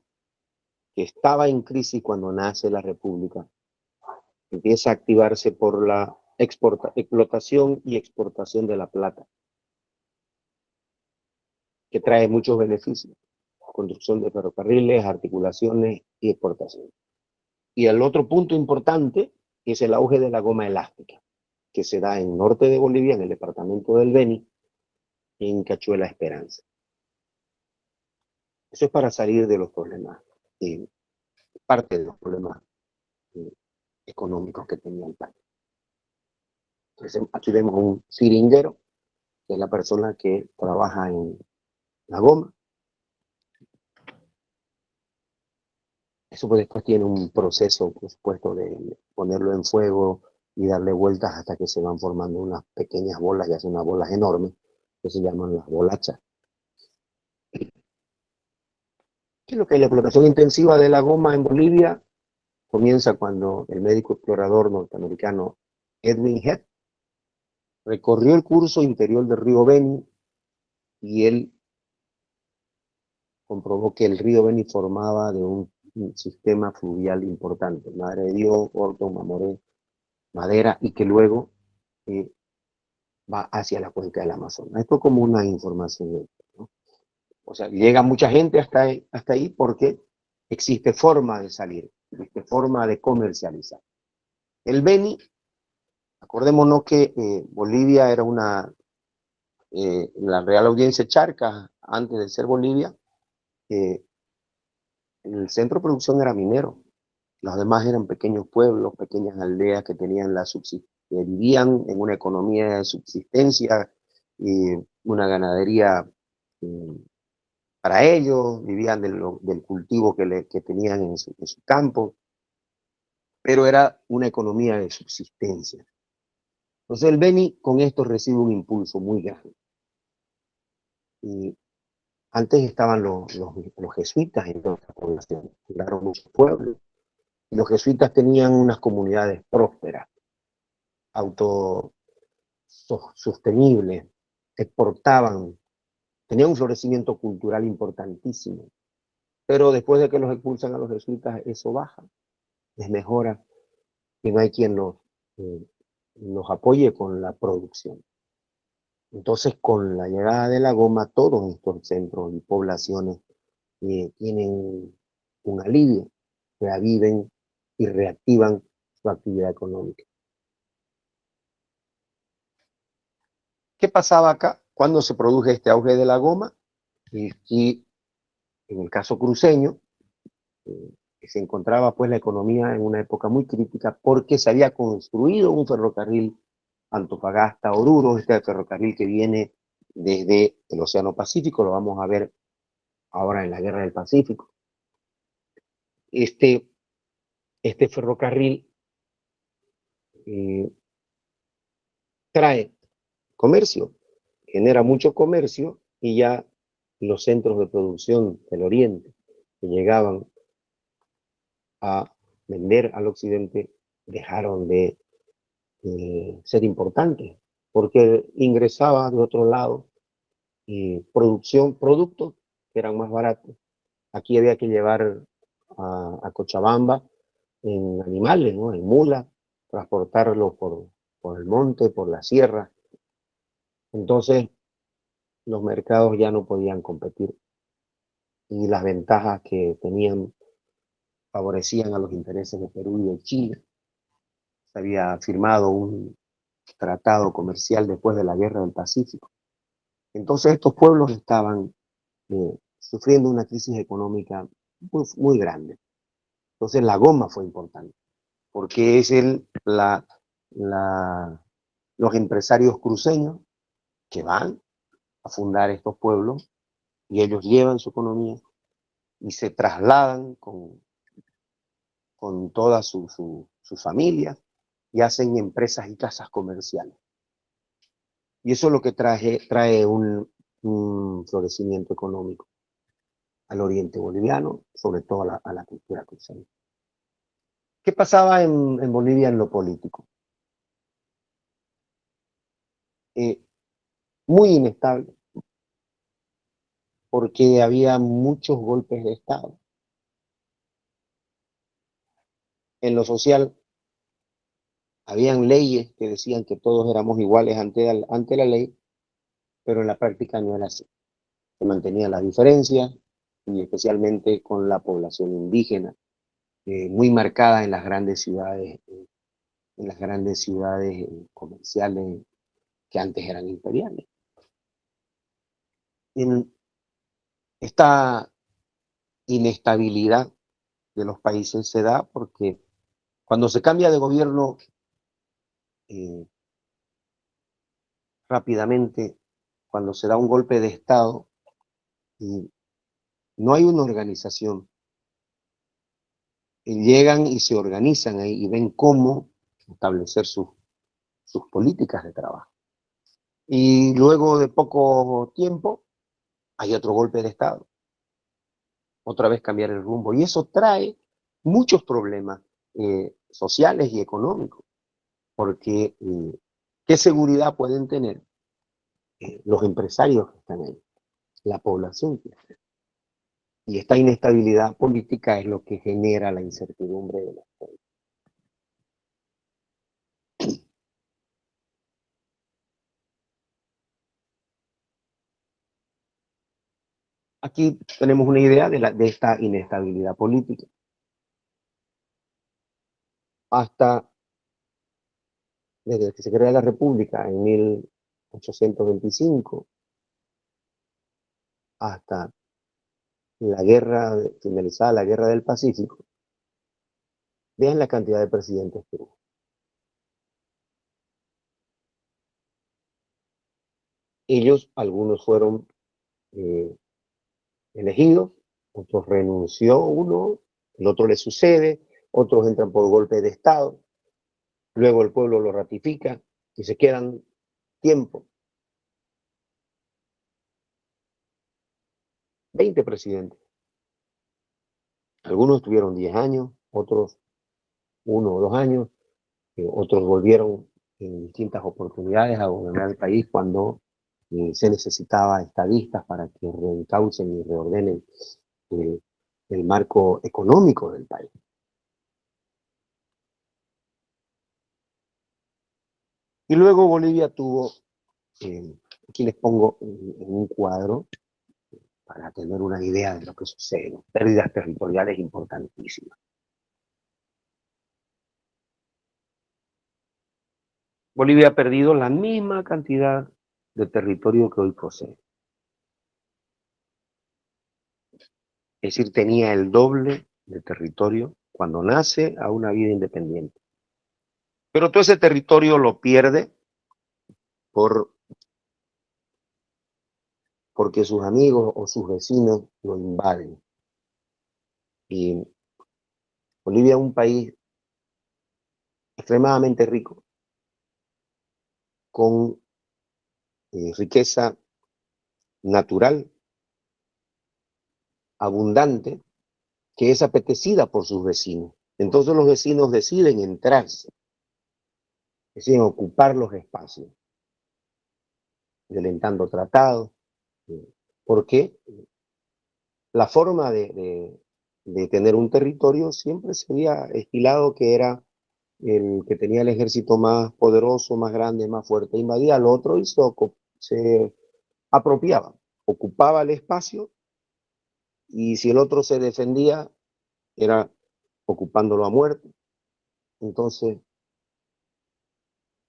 que estaba en crisis cuando nace la República, empieza a activarse por la explotación y exportación de la plata, que trae muchos beneficios: construcción de ferrocarriles, articulaciones y exportación. Y el otro punto importante es el auge de la goma elástica, que se da en norte de Bolivia, en el departamento del Beni, en Cachuela Esperanza. Eso es para salir de los problemas, parte de los problemas eh, económicos que tenía el país. Entonces, aquí vemos un siringuero, que es la persona que trabaja en la goma. Eso pues después tiene un proceso, por supuesto, de ponerlo en fuego y darle vueltas hasta que se van formando unas pequeñas bolas, ya son unas bolas enormes, que se llaman las bolachas. ¿Qué es lo que es la explotación intensiva de la goma en Bolivia? Comienza cuando el médico explorador norteamericano Edwin Head recorrió el curso interior del río Beni y él comprobó que el río Beni formaba de un sistema fluvial importante: Madre de Dios, Orton, Mamoré, Madera, y que luego va hacia la cuenca del Amazonas. Esto como una información, ¿no? O sea, llega mucha gente hasta ahí porque existe forma de salir, existe forma de comercializar. El Beni, acordémonos que Bolivia era la Real Audiencia Charcas, antes de ser Bolivia, el centro de producción era minero. Los demás eran pequeños pueblos, pequeñas aldeas que tenían que vivían en una economía de subsistencia y una ganadería para ellos, vivían del cultivo que tenían en su campo, pero era una economía de subsistencia. Entonces el Beni con esto recibe un impulso muy grande. Y antes estaban los jesuitas en toda esta población, fundaron muchos pueblos. Los jesuitas tenían unas comunidades prósperas, autosostenibles, exportaban, tenían un florecimiento cultural importantísimo. Pero después de que los expulsan a los jesuitas, eso baja, les mejora, y no hay quien los apoye con la producción. Entonces, con la llegada de la goma, todos estos centros y poblaciones tienen un alivio, reaviven y reactivan su actividad económica. ¿Qué pasaba acá cuando se produjo este auge de la goma? Y en el caso cruceño, se encontraba pues la economía en una época muy crítica porque se había construido un ferrocarril Antofagasta-Oruro, este ferrocarril que viene desde el Océano Pacífico, lo vamos a ver ahora en la Guerra del Pacífico. Este ferrocarril trae comercio, genera mucho comercio, y ya los centros de producción del Oriente que llegaban a vender al Occidente dejaron de ser importantes, porque ingresaba de otro lado productos que eran más baratos. Aquí había que llevar a Cochabamba en animales, ¿no? En mulas, transportarlo por el monte, por la sierra. Entonces, los mercados ya no podían competir y las ventajas que tenían favorecían a los intereses de Perú y de Chile. Se había firmado un tratado comercial después de la Guerra del Pacífico. Entonces estos pueblos estaban sufriendo una crisis económica muy, muy grande. Entonces la goma fue importante, porque es los empresarios cruceños que van a fundar estos pueblos y ellos llevan su economía y se trasladan con toda su familia y hacen empresas y casas comerciales. Y eso es lo que trae un florecimiento económico. al oriente boliviano, sobre todo a la cultura cruceña. ¿Qué pasaba en Bolivia en lo político? Muy inestable, porque había muchos golpes de Estado. En lo social, habían leyes que decían que todos éramos iguales ante la ley, pero en la práctica no era así. Se mantenía la diferencia, y especialmente con la población indígena, muy marcada en las grandes ciudades comerciales que antes eran imperiales. En esta inestabilidad de los países se da porque cuando se cambia de gobierno eh, rápidamente, cuando se da un golpe de Estado, y no hay una organización, llegan y se organizan ahí y ven cómo establecer sus políticas de trabajo. Y luego de poco tiempo hay otro golpe de Estado, otra vez cambiar el rumbo. Y eso trae muchos problemas sociales y económicos, porque ¿qué seguridad pueden tener los empresarios que están ahí, la población que está ahí? Y esta inestabilidad política es lo que genera la incertidumbre de las cosas. Aquí tenemos una idea de esta inestabilidad política. Hasta desde que se crea la República en 1825, hasta la guerra, finalizada la Guerra del Pacífico, vean la cantidad de presidentes que hubo. Ellos, algunos fueron elegidos, otros renunció uno, el otro le sucede, otros entran por golpe de Estado, luego el pueblo lo ratifica y se quedan tiempo. 20 presidentes. Algunos tuvieron 10 años, otros 1 o 2 años, otros volvieron en distintas oportunidades a gobernar el país cuando se necesitaba estadistas para que reencaucen y reordenen eh, el marco económico del país. Y luego Bolivia tuvo, aquí les pongo en un cuadro para tener una idea de lo que sucede, pérdidas territoriales importantísimas. Bolivia ha perdido la misma cantidad de territorio que hoy posee. Es decir, tenía el doble de territorio cuando nace a una vida independiente. Pero todo ese territorio lo pierde porque sus amigos o sus vecinos lo invaden. Y Bolivia es un país extremadamente rico, con riqueza natural, abundante, que es apetecida por sus vecinos. Entonces los vecinos deciden entrarse, deciden ocupar los espacios, violentando tratados, porque la forma de tener un territorio siempre se había estilado que era el que tenía el ejército más poderoso, más grande, más fuerte, invadía al otro y se apropiaba, ocupaba el espacio, y si el otro se defendía, era ocupándolo a muerte. Entonces,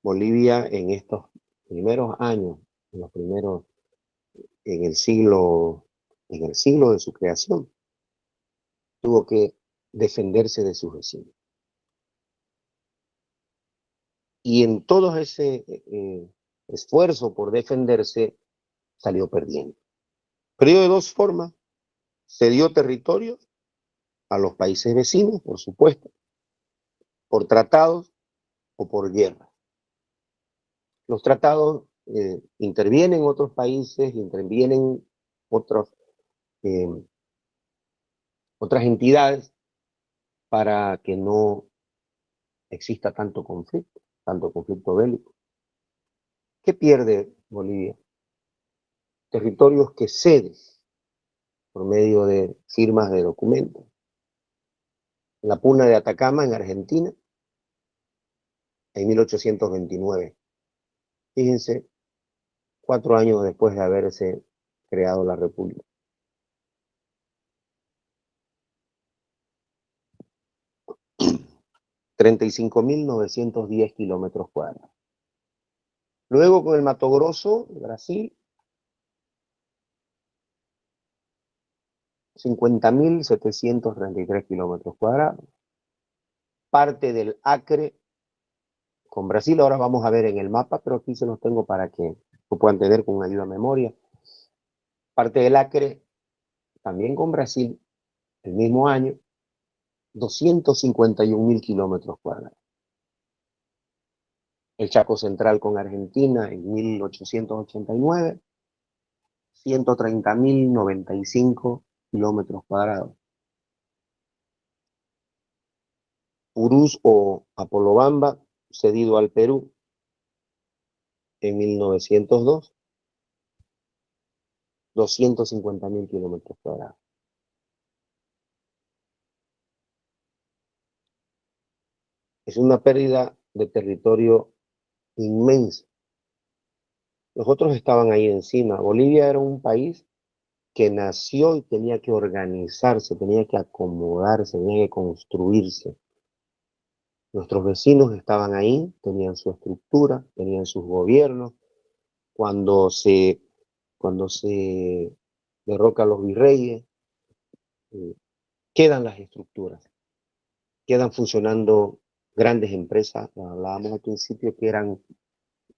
Bolivia en estos primeros años, en el siglo de su creación, tuvo que defenderse de sus vecinos. Y en todo ese esfuerzo por defenderse, salió perdiendo. Perdió de dos formas: cedió territorio a los países vecinos, por supuesto, por tratados o por guerra. Los tratados intervienen otros países, intervienen otros otras entidades para que no exista tanto conflicto bélico. ¿Qué pierde Bolivia? Territorios que cede por medio de firmas de documentos. La Puna de Atacama en Argentina en 1829. Fíjense, 4 años después de haberse creado la República. $35.910 kilómetros cuadrados. Luego con el Mato Grosso, Brasil, 50.733 kilómetros cuadrados. Parte del Acre con Brasil, ahora vamos a ver en el mapa, pero aquí se los tengo para que lo puedan tener con ayuda a memoria. Parte del Acre también con Brasil, el mismo año, 251.000 kilómetros cuadrados. El Chaco Central con Argentina en 1889, 130.095 kilómetros cuadrados. Purús o Apolobamba, cedido al Perú en 1902, 250.000 kilómetros cuadrados. Es una pérdida de territorio inmensa. Los otros estaban ahí encima. Bolivia era un país que nació y tenía que organizarse, tenía que acomodarse, tenía que construirse. Nuestros vecinos estaban ahí, tenían su estructura, tenían sus gobiernos. Cuando se derrocan los virreyes, quedan las estructuras, quedan funcionando grandes empresas. Hablábamos al principio que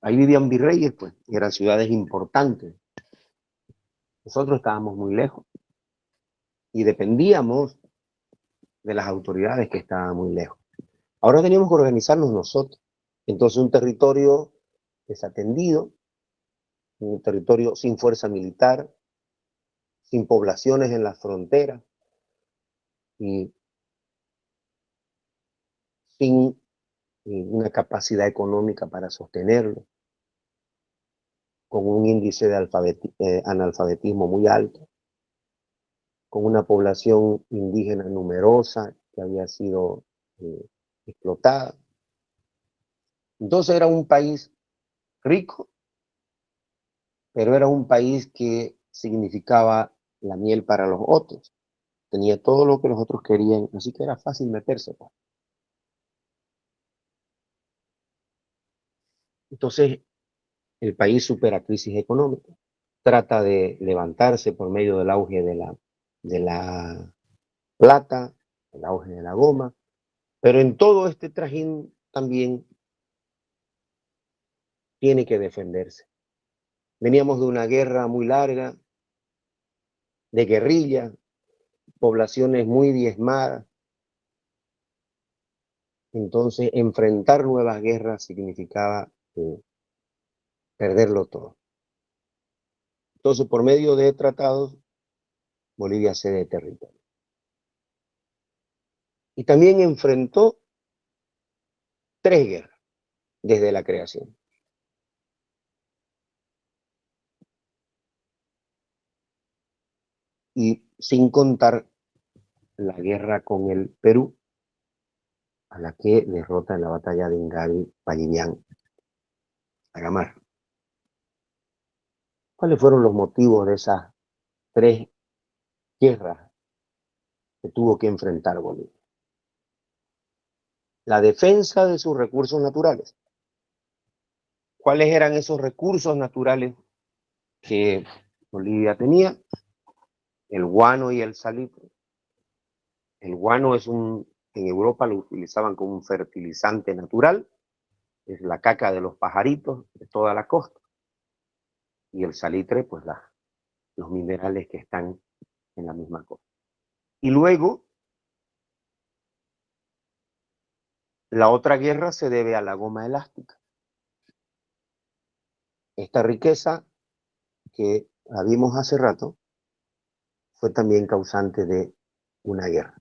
ahí vivían virreyes, pues, y eran ciudades importantes. Nosotros estábamos muy lejos y dependíamos de las autoridades que estaban muy lejos. Ahora teníamos que organizarnos nosotros. Entonces un territorio desatendido, un territorio sin fuerza militar, sin poblaciones en las fronteras y sin una capacidad económica para sostenerlo, con un índice de analfabetismo muy alto, con una población indígena numerosa que había sido explotada. Entonces era un país rico, pero era un país que significaba la miel para los otros. Tenía todo lo que los otros querían, así que era fácil meterse, pues. Entonces el país supera crisis económica, trata de levantarse por medio del auge de la plata, el auge de la goma, pero en todo este trajín también tiene que defenderse. Veníamos de una guerra muy larga, de guerrilla, poblaciones muy diezmadas. Entonces, enfrentar nuevas guerras significaba perderlo todo. Entonces, por medio de tratados, Bolivia cede territorio. Y también enfrentó 3 guerras desde la creación. Y sin contar la guerra con el Perú, a la que derrota en la batalla de Ingavi, Pallimián, Agamar. ¿Cuáles fueron los motivos de esas 3 guerras que tuvo que enfrentar Bolivia? La defensa de sus recursos naturales. ¿Cuáles eran esos recursos naturales que Bolivia tenía? El guano y el salitre. El guano en Europa lo utilizaban como un fertilizante natural, es la caca de los pajaritos de toda la costa. Y el salitre, pues los minerales que están en la misma costa. Y luego, la otra guerra se debe a la goma elástica. Esta riqueza que la vimos hace rato fue también causante de una guerra.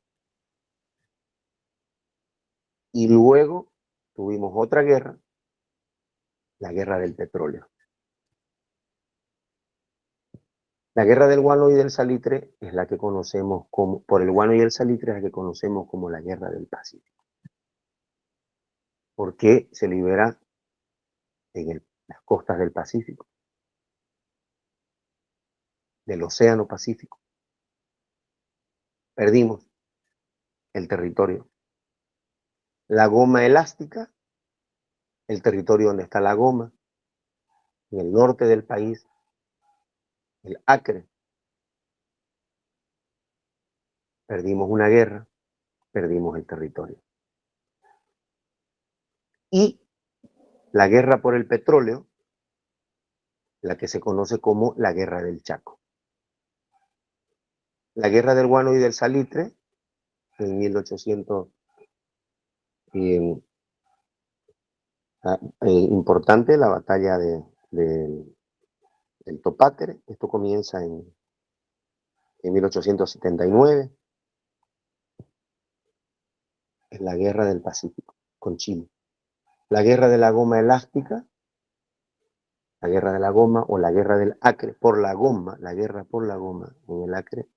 Y luego tuvimos otra guerra, la guerra del petróleo. La guerra del guano y del salitre es la que conocemos como, por el guano y el salitre es la que conocemos como la guerra del Pacífico. Porque se libera en las costas del Pacífico, del Océano Pacífico. Perdimos el territorio. La goma elástica, el territorio donde está la goma, en el norte del país, el Acre. Perdimos una guerra, perdimos el territorio. Y la guerra por el petróleo, la que se conoce como la guerra del Chaco. La guerra del guano y del salitre, en 1800, importante, la batalla del Topátere. Esto comienza en 1879, en la guerra del Pacífico con Chile. La guerra de la goma elástica, la guerra de la goma o la guerra del Acre por la goma, la guerra por la goma en el Acre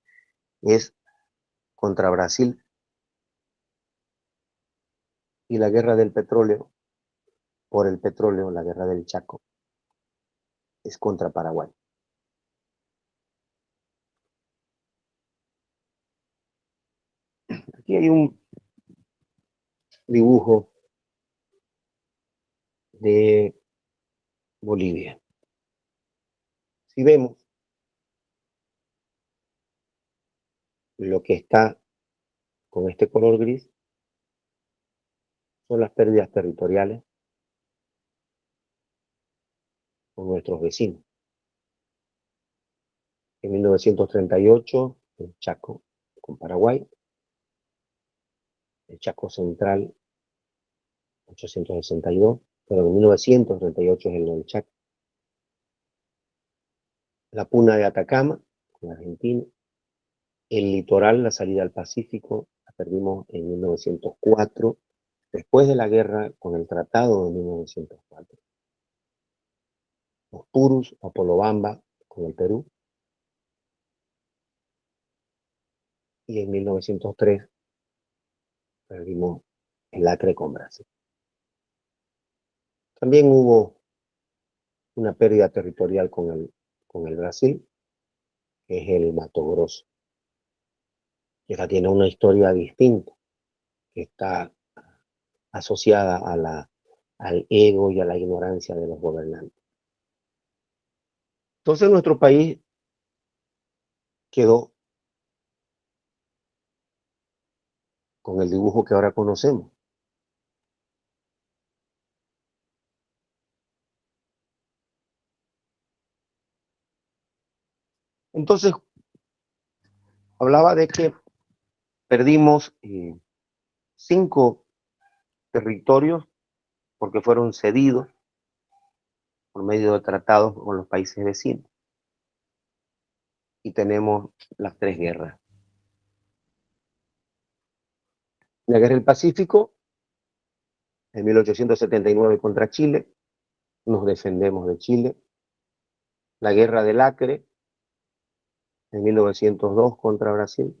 es contra Brasil. Y la guerra del petróleo, por el petróleo, la guerra del Chaco, es contra Paraguay. Aquí hay un dibujo de Bolivia. Si vemos lo que está con este color gris, son las pérdidas territoriales con nuestros vecinos. En 1938, el Chaco con Paraguay, el Chaco Central, 862, pero en 1938 es el del Chaco. La Puna de Atacama, con Argentina. El litoral, la salida al Pacífico, la perdimos en 1904, después de la guerra con el Tratado de 1904. Los Purus, Apolobamba, con el Perú. Y en 1903 perdimos el Acre con Brasil. También hubo una pérdida territorial con el Brasil, que es el Mato Grosso. Que esta tiene una historia distinta, que está asociada al ego y a la ignorancia de los gobernantes. Entonces nuestro país quedó con el dibujo que ahora conocemos. Entonces, hablaba de que perdimos 5 territorios porque fueron cedidos por medio de tratados con los países vecinos. Y tenemos las 3 guerras. La guerra del Pacífico, en 1879 contra Chile, nos defendemos de Chile. La guerra del Acre, en 1902 contra Brasil.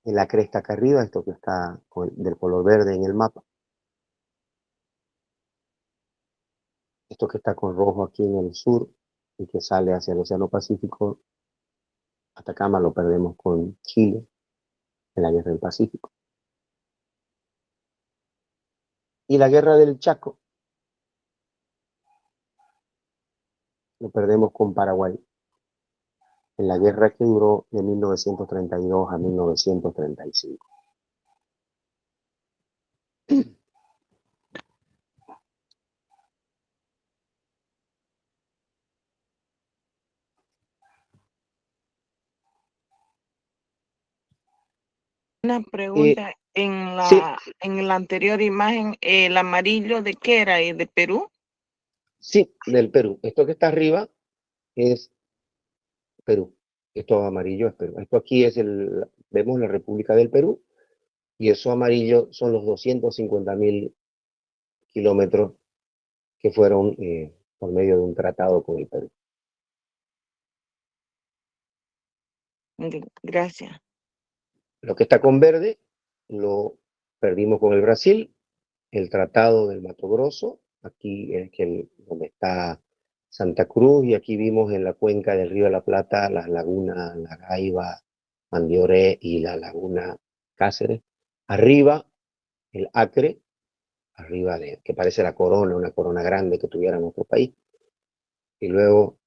El Acre está acá arriba, esto que está del color verde en el mapa. Esto que está con rojo aquí en el sur y que sale hacia el Océano Pacífico, Atacama lo perdemos con Chile en la guerra del Pacífico. Y la guerra del Chaco lo perdemos con Paraguay en la guerra que duró de 1932 a 1935. Una pregunta, en Sí, la anterior imagen, el amarillo ¿de qué era? ¿De Perú? sí, del Perú. Esto que está arriba es Perú. Esto amarillo es Perú. Esto aquí es vemos la República del Perú, y eso amarillo son los 250.000 kilómetros que fueron por medio de un tratado con el Perú. Gracias. Lo que está con verde lo perdimos con el Brasil, el Tratado del Mato Grosso, aquí es donde está Santa Cruz, y aquí vimos en la cuenca del Río de la Plata las lagunas La Gaiba, Mandioré y la laguna Cáceres. Arriba, el Acre, arriba que parece la corona, una corona grande que tuviera nuestro país. Y luego,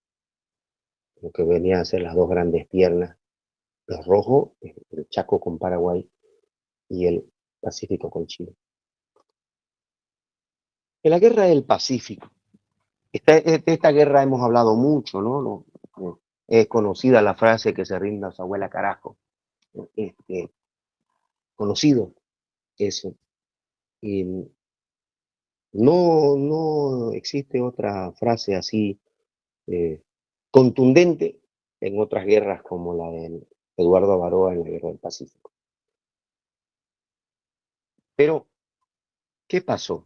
lo que venía a ser las dos grandes piernas, los rojos, el Chaco con Paraguay y el Pacífico con Chile. En la guerra del Pacífico, esta guerra hemos hablado mucho, ¿no? Es conocida la frase que se rinda a su abuela carajo. Conocido eso. Y no existe otra frase así contundente en otras guerras como la de Eduardo Avaroa en la Guerra del Pacífico. Pero, ¿qué pasó?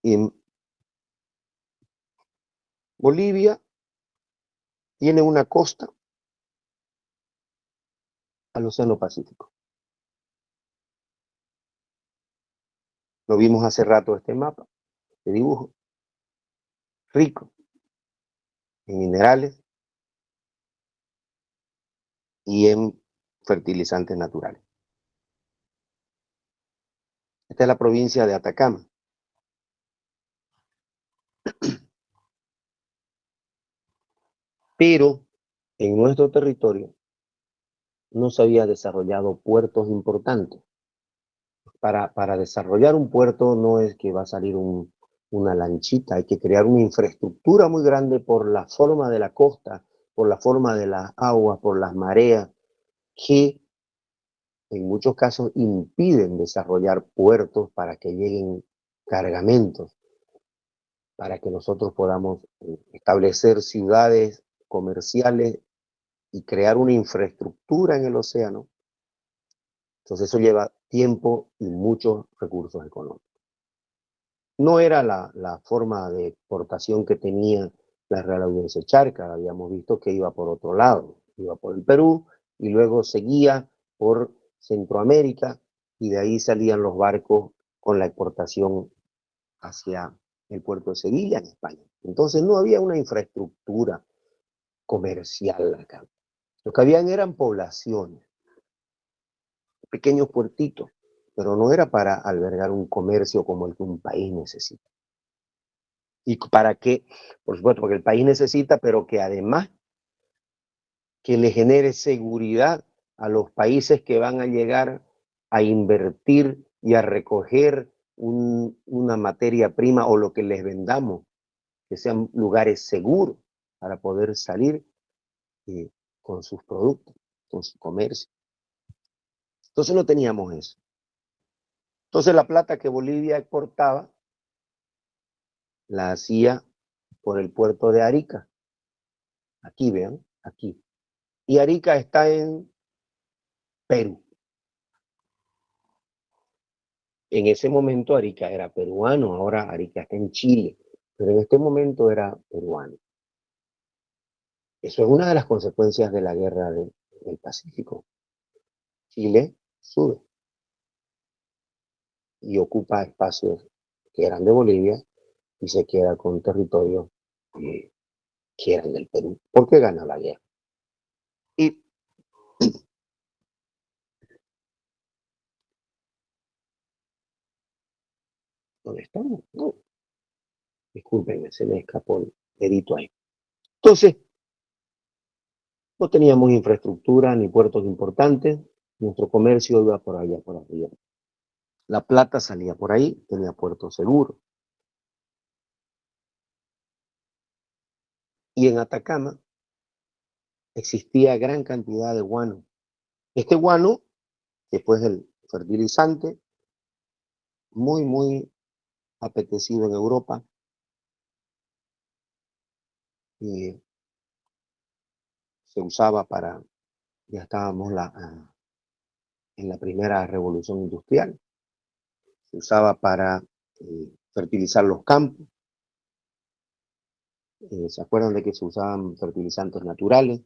En Bolivia tiene una costa al Océano Pacífico. Lo vimos hace rato este mapa, este dibujo, rico en minerales y en fertilizantes naturales. Esta es la provincia de Atacama. Pero en nuestro territorio no se había desarrollado puertos importantes. Para desarrollar un puerto no es que va a salir una lanchita, hay que crear una infraestructura muy grande por la forma de la costa, por la forma de las aguas, por las mareas, que en muchos casos impiden desarrollar puertos para que lleguen cargamentos, para que nosotros podamos establecer ciudades comerciales y crear una infraestructura en el océano. Entonces eso lleva tiempo y muchos recursos económicos. No era la forma de exportación que tenía la Real Audiencia Charca. Habíamos visto que iba por otro lado, iba por el Perú y luego seguía por Centroamérica, y de ahí salían los barcos con la exportación hacia el puerto de Sevilla, en España. Entonces no había una infraestructura comercial acá. Lo que habían eran poblaciones, pequeños puertitos, pero no era para albergar un comercio como el que un país necesita. Y para que, por supuesto, porque el país necesita, pero que además que le genere seguridad a los países que van a llegar a invertir y a recoger una materia prima o lo que les vendamos, que sean lugares seguros para poder salir con sus productos, con su comercio. Entonces no teníamos eso. Entonces la plata que Bolivia exportaba la hacía por el puerto de Arica. Aquí, vean, aquí. Y Arica está en Perú. En ese momento Arica era peruano, ahora Arica está en Chile, pero en este momento era peruano. Eso es una de las consecuencias de la guerra del Pacífico. Chile sube y ocupa espacios que eran de Bolivia y se queda con territorios que eran del Perú, porque gana la guerra. Y ¿dónde estamos? No, discúlpenme, se me escapó el dedito ahí. Entonces, no teníamos infraestructura ni puertos importantes, nuestro comercio iba por allá, por arriba. La plata salía por ahí, tenía puerto seguro. Y en Atacama existía gran cantidad de guano. Este guano, después del fertilizante, muy apetecido en Europa, y se usaba para, ya estábamos en la primera revolución industrial, se usaba para fertilizar los campos. ¿Se acuerdan de que se usaban fertilizantes naturales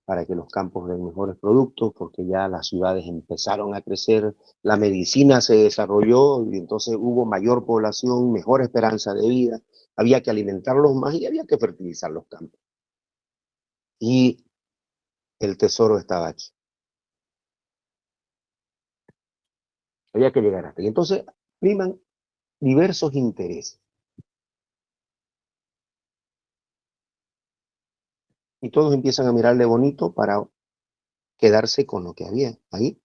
para que los campos den mejores productos? Porque ya las ciudades empezaron a crecer, la medicina se desarrolló y entonces hubo mayor población, mejor esperanza de vida, había que alimentarlos más y había que fertilizar los campos. Y el tesoro estaba aquí. Había que llegar hasta ahí. Entonces priman diversos intereses. Y todos empiezan a mirarle bonito para quedarse con lo que había ahí,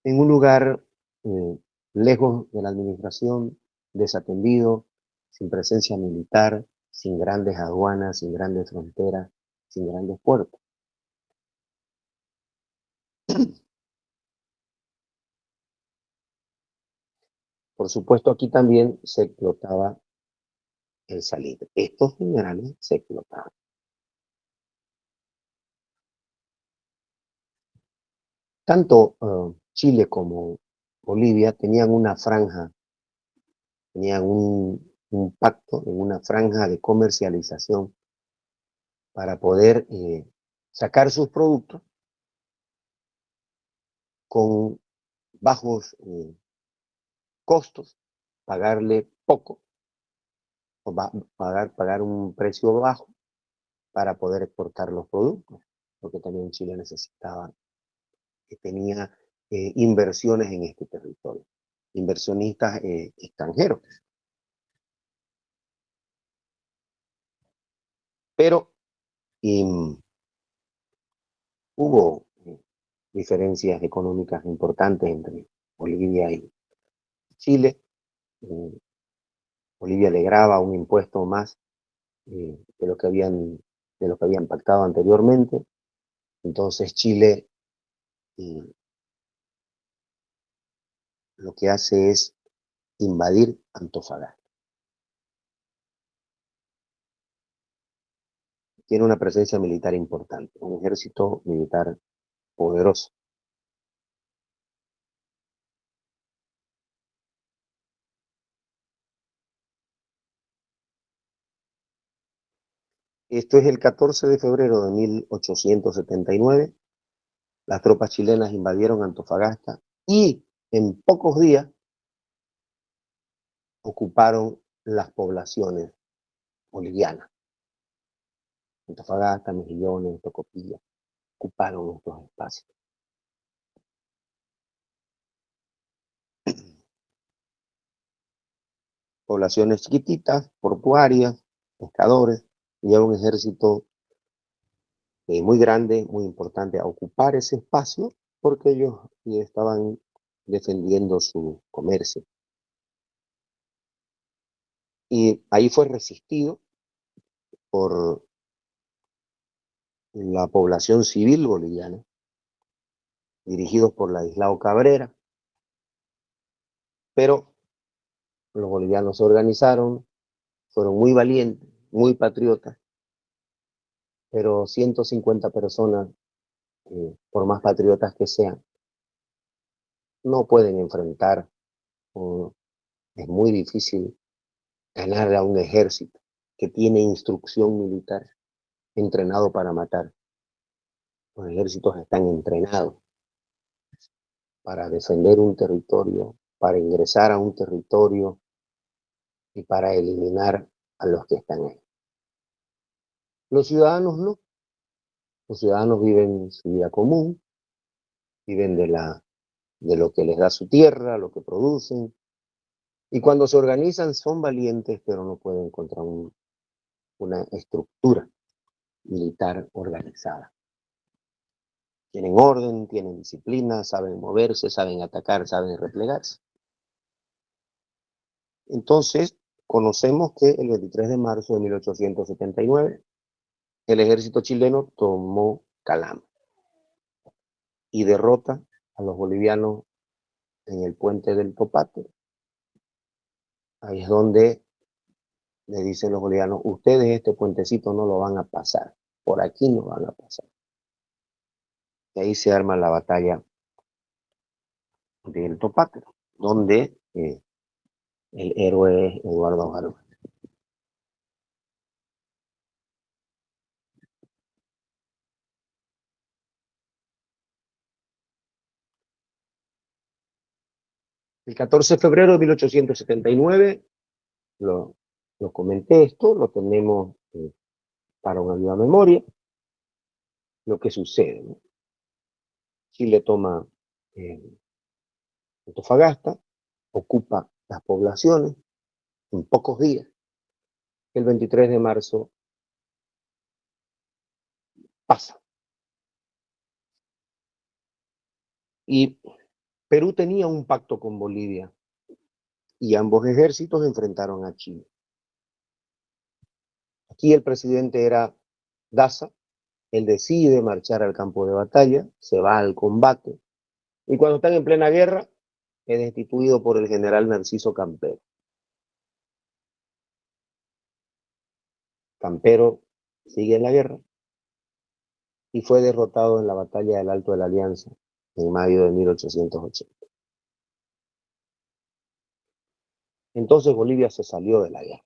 en un lugar lejos de la administración, desatendido, sin presencia militar, sin grandes aduanas, sin grandes fronteras, sin grandes puertos. Por supuesto, aquí también se explotaba el salitre. Estos minerales se explotaban. Tanto Chile como Bolivia tenían una franja, tenían un pacto en una franja de comercialización para poder sacar sus productos con bajos costos, pagarle poco, o pagar un precio bajo para poder exportar los productos, porque también Chile necesitaba, que tenía inversiones en este territorio, inversionistas extranjeros. Pero hubo diferencias económicas importantes entre Bolivia y Chile. Bolivia le graba un impuesto más de lo que habían pactado anteriormente. Entonces Chile lo que hace es invadir Antofagasta. Tiene una presencia militar importante, un ejército militar poderoso. Esto es el 14 de febrero de 1879. Las tropas chilenas invadieron Antofagasta y en pocos días ocuparon las poblaciones bolivianas. Antofagasta, Mejillones, Tocopilla, ocuparon estos espacios. Poblaciones chiquititas, portuarias, pescadores, y un ejército muy grande, muy importante, a ocupar ese espacio porque ellos estaban defendiendo su comercio. Y ahí fue resistido por la población civil boliviana, dirigidos por Ladislao Cabrera, pero los bolivianos se organizaron, fueron muy valientes, muy patriotas, pero 150 personas, por más patriotas que sean, no pueden enfrentar, es muy difícil ganar a un ejército que tiene instrucción militar, entrenado para matar. Los ejércitos están entrenados para defender un territorio, para ingresar a un territorio y para eliminar a los que están ahí. Los ciudadanos no. Los ciudadanos viven su vida común, viven de lo que les da su tierra, lo que producen, y cuando se organizan son valientes, pero no pueden contra una estructura militar organizada. Tienen orden, tienen disciplina, saben moverse, saben atacar, saben replegarse. Entonces, conocemos que el 23 de marzo de 1879, el ejército chileno tomó Calama y derrota a los bolivianos en el puente del Topate. Ahí es donde le dicen los bolivianos, ustedes este puentecito no lo van a pasar, por aquí no van a pasar. Y ahí se arma la batalla del Topácaro, donde el héroe es Eduardo Garba. El 14 de febrero de 1879, lo comenté esto, lo tenemos para una viva memoria, lo que sucede, ¿no? Chile toma Antofagasta, ocupa las poblaciones en pocos días. El 23 de marzo pasa. Y Perú tenía un pacto con Bolivia y ambos ejércitos enfrentaron a Chile. Aquí el presidente era Daza, él decide marchar al campo de batalla, se va al combate, y cuando están en plena guerra, es destituido por el general Narciso Campero. Campero sigue en la guerra y fue derrotado en la batalla del Alto de la Alianza en mayo de 1880. Entonces Bolivia se salió de la guerra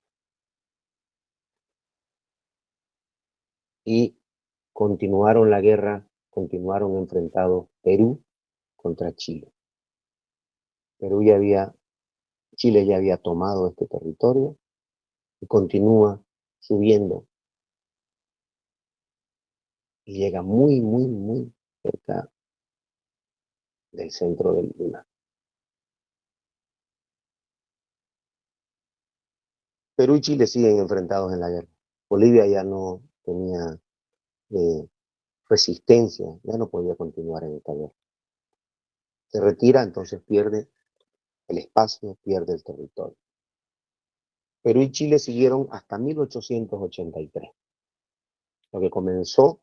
y continuaron la guerra, continuaron enfrentados Perú contra Chile. Chile ya había tomado este territorio y continúa subiendo y llega muy, muy, muy cerca del centro del lugar. Perú y Chile siguen enfrentados en la guerra. Bolivia ya no tenía resistencia, ya no podía continuar en esta guerra. Se retira, entonces pierde el espacio, pierde el territorio. Perú y Chile siguieron hasta 1883. Lo que comenzó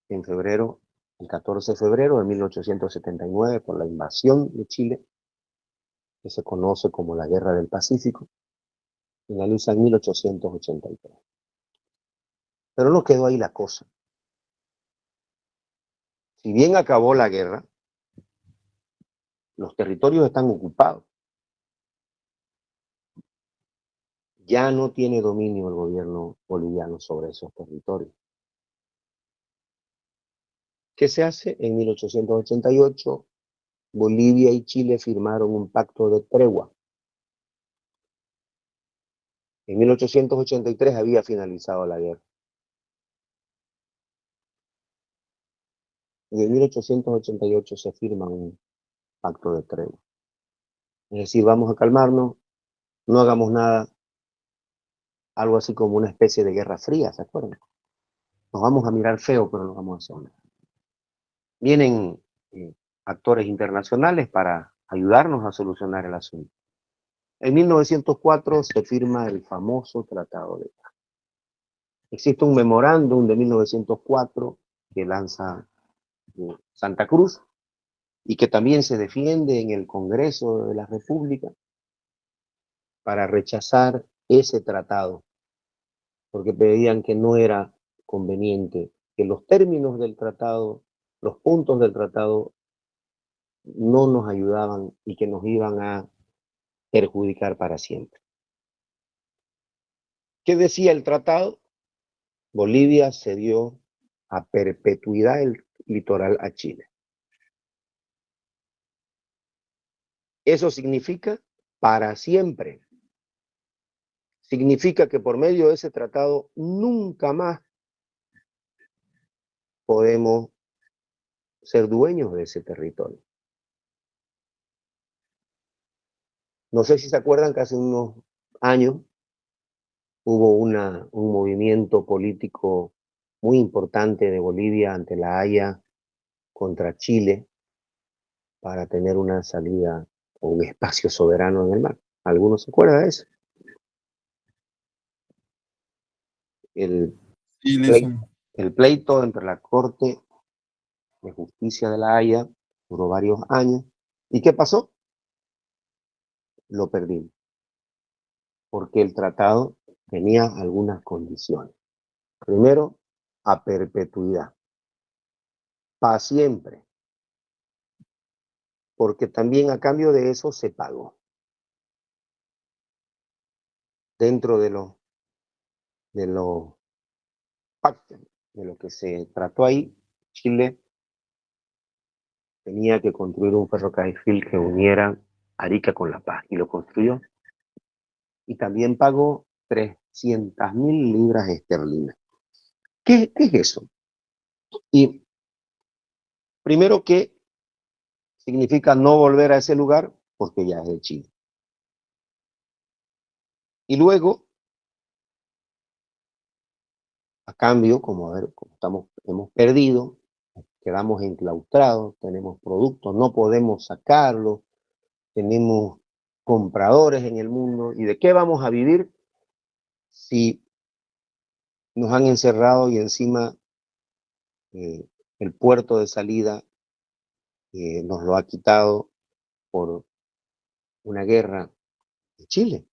en febrero, el 14 de febrero de 1879, por la invasión de Chile, que se conoce como la Guerra del Pacífico, finaliza en 1883. Pero no quedó ahí la cosa. Si bien acabó la guerra, los territorios están ocupados. Ya no tiene dominio el gobierno boliviano sobre esos territorios. ¿Qué se hace? En 1888, Bolivia y Chile firmaron un pacto de tregua. En 1883 había finalizado la guerra. En 1888 se firma un pacto de tregua. Es decir, vamos a calmarnos, no hagamos nada, algo así como una especie de guerra fría, ¿se acuerdan? Nos vamos a mirar feo, pero no vamos a hacer nada. Vienen actores internacionales para ayudarnos a solucionar el asunto. En 1904 se firma el famoso Tratado de Paz. Existe un memorándum de 1904 que lanza Santa Cruz y que también se defiende en el Congreso de la República para rechazar ese tratado, porque pedían que no era conveniente, que los términos del tratado, los puntos del tratado no nos ayudaban y que nos iban a perjudicar para siempre. ¿Qué decía el tratado? Bolivia cedió a perpetuidad el litoral a Chile. Eso significa para siempre. Significa que por medio de ese tratado nunca más podemos ser dueños de ese territorio. No sé si se acuerdan que hace unos años hubo un movimiento político muy importante de Bolivia ante la Haya contra Chile para tener una salida o un espacio soberano en el mar. ¿Alguno se acuerda de eso? El Sí, pleito, Leison. el pleito entre la Corte de Justicia de la Haya duró varios años. ¿Y qué pasó? Lo perdimos. Porque el tratado tenía algunas condiciones. Primero, a perpetuidad, para siempre, porque también a cambio de eso se pagó. Dentro de los pactos, de lo que se trató ahí, Chile tenía que construir un ferrocarril que uniera Arica con La Paz, y lo construyó. Y también pagó 300.000 libras esterlinas. ¿Qué es eso? Y primero, que significa no volver a ese lugar porque ya es de Chile. Y luego, a cambio, como hemos perdido, quedamos enclaustrados, tenemos productos, no podemos sacarlos, tenemos compradores en el mundo. ¿Y de qué vamos a vivir si nos han encerrado y encima el puerto de salida nos lo ha quitado por una guerra de Chile?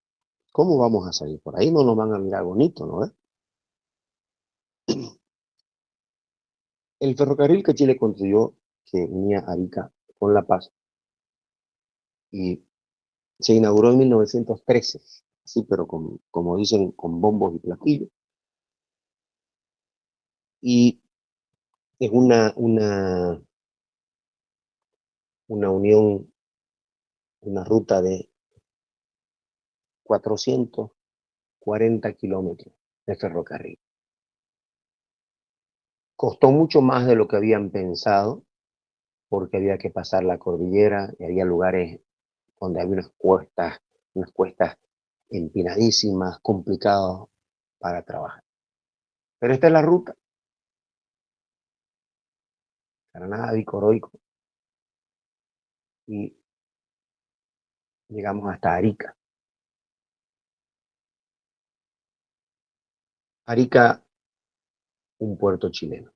¿Cómo vamos a salir? Por ahí no nos van a mirar bonito, ¿no? El ferrocarril que Chile construyó, que unía Arica con La Paz, y se inauguró en 1913, sí, pero como dicen, con bombos y platillos. Y es una unión, una ruta de 440 kilómetros de ferrocarril. Costó mucho más de lo que habían pensado, porque había que pasar la cordillera y había lugares donde había unas cuestas empinadísimas, complicados para trabajar. Pero esta es la ruta, para nada vicoroico, y llegamos hasta Arica. Arica, un puerto chileno.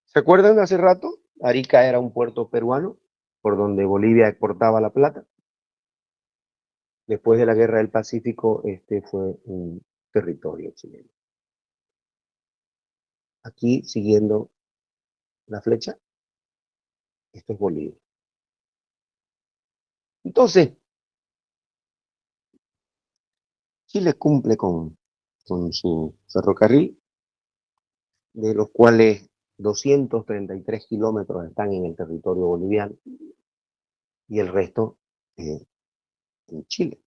¿Se acuerdan de hace rato? Arica era un puerto peruano por donde Bolivia exportaba la plata. Después de la Guerra del Pacífico, este fue un territorio chileno. Aquí, siguiendo la flecha, esto es Bolivia. Entonces, Chile cumple con su ferrocarril, de los cuales 233 kilómetros están en el territorio boliviano y el resto en Chile.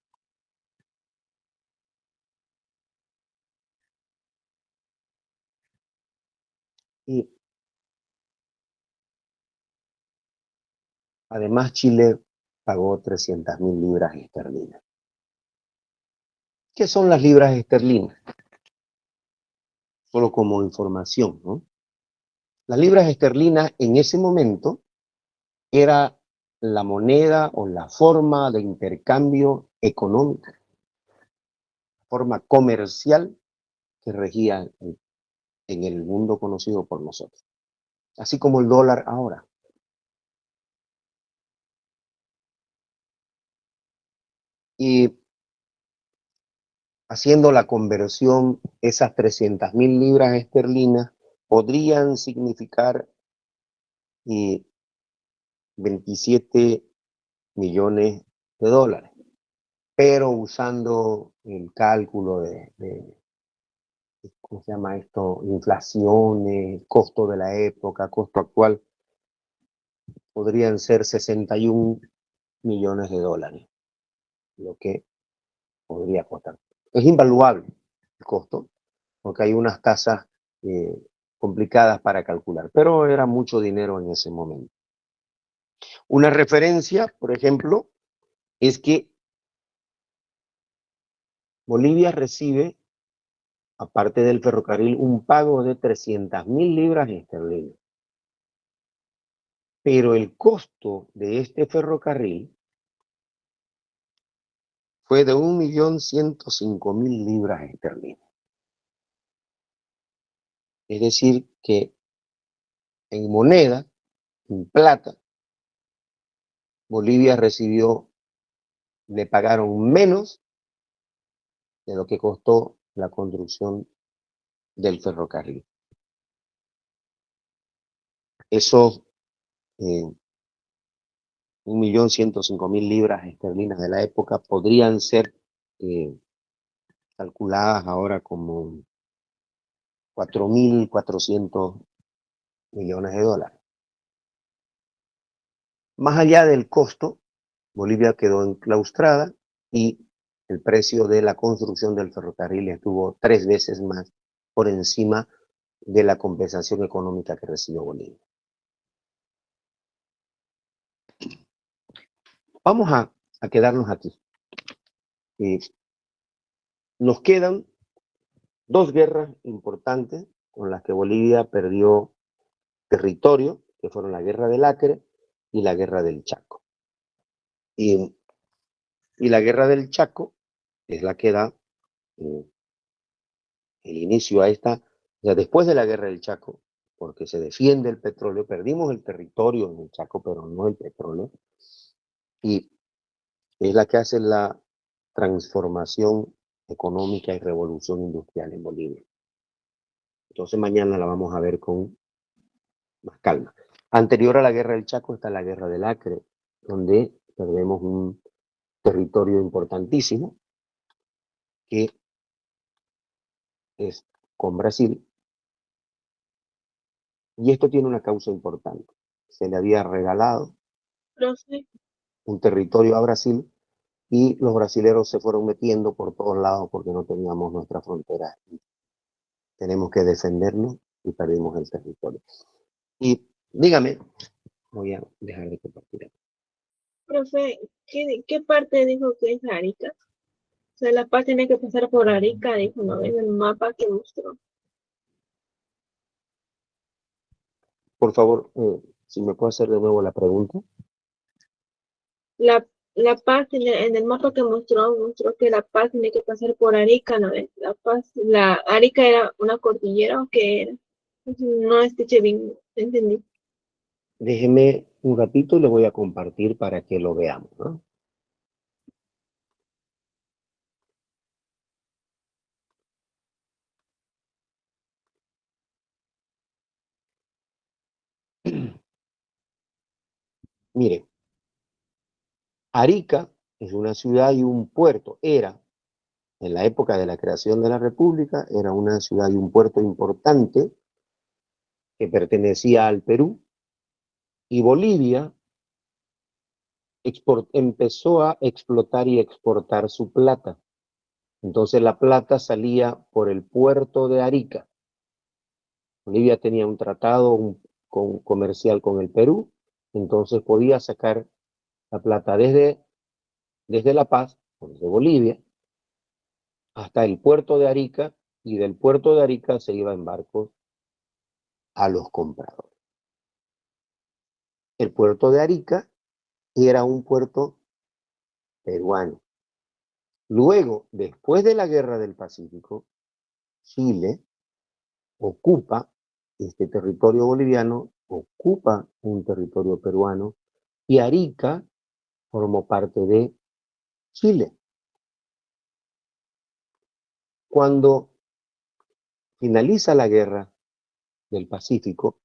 Y además Chile pagó 300.000 libras esterlinas. ¿Qué son las libras esterlinas? Solo como información, ¿no? Las libras esterlinas en ese momento era la moneda o la forma de intercambio económico, forma comercial que regía en el mundo conocido por nosotros, así como el dólar ahora. Y haciendo la conversión, esas 300.000 libras esterlinas podrían significar 27 millones de dólares, pero usando el cálculo de ¿cómo se llama esto? Inflaciones, costo de la época, costo actual, podrían ser 61 millones de dólares, lo que podría costar. Es invaluable el costo, porque hay unas tasas complicadas para calcular, pero era mucho dinero en ese momento. Una referencia, por ejemplo, es que Bolivia recibe, aparte del ferrocarril, un pago de 300.000 libras esterlinas. Pero el costo de este ferrocarril fue de 1.105.000 libras esterlinas. Es decir, que en moneda, en plata, Bolivia recibió, le pagaron menos de lo que costó la construcción del ferrocarril. Esos 1.105.000 libras esterlinas de la época podrían ser calculadas ahora como 4.400 millones de dólares. Más allá del costo, Bolivia quedó enclaustrada y el precio de la construcción del ferrocarril estuvo 3 veces más por encima de la compensación económica que recibió Bolivia. Vamos a quedarnos aquí. Nos quedan 2 guerras importantes con las que Bolivia perdió territorio, que fueron la guerra del Acre y la guerra del Chaco. Y la guerra del Chaco es la que da el inicio a esta, o sea, después de la guerra del Chaco, porque se defiende el petróleo, perdimos el territorio en el Chaco, pero no el petróleo, y es la que hace la transformación económica y revolución industrial en Bolivia. Entonces mañana la vamos a ver con más calma. Anterior a la guerra del Chaco está la guerra del Acre, donde perdemos un territorio importantísimo, que es con Brasil, y esto tiene una causa importante. Se le había regalado Profe, un territorio a Brasil y los brasileros se fueron metiendo por todos lados porque no teníamos nuestra frontera. Tenemos que defendernos y perdimos el territorio. Y dígame, voy a dejar de compartir. Profe, ¿qué parte dijo que es Arica? O sea, La Paz tiene que pasar por Arica, dijo, ¿no? En el mapa que mostró. Por favor, si me puede hacer de nuevo la pregunta. La Paz en el mapa que mostró que La Paz tiene que pasar por Arica, ¿no? Arica era una cordillera o qué era. No escuché bien, entendí. Déjeme un ratito y le voy a compartir para que lo veamos, ¿no? Mire, Arica es una ciudad y un puerto. Era, en la época de la creación de la República, era una ciudad y un puerto importante que pertenecía al Perú, y Bolivia empezó a explotar y exportar su plata. Entonces la plata salía por el puerto de Arica. Bolivia tenía un tratado comercial con el Perú, entonces podía sacar la plata desde La Paz, desde Bolivia, hasta el puerto de Arica, y del puerto de Arica se iba en barcos a los compradores. El puerto de Arica era un puerto peruano. Luego, después de la Guerra del Pacífico, Chile ocupa este territorio boliviano, ocupa un territorio peruano, y Arica formó parte de Chile. Cuando finaliza la Guerra del Pacífico,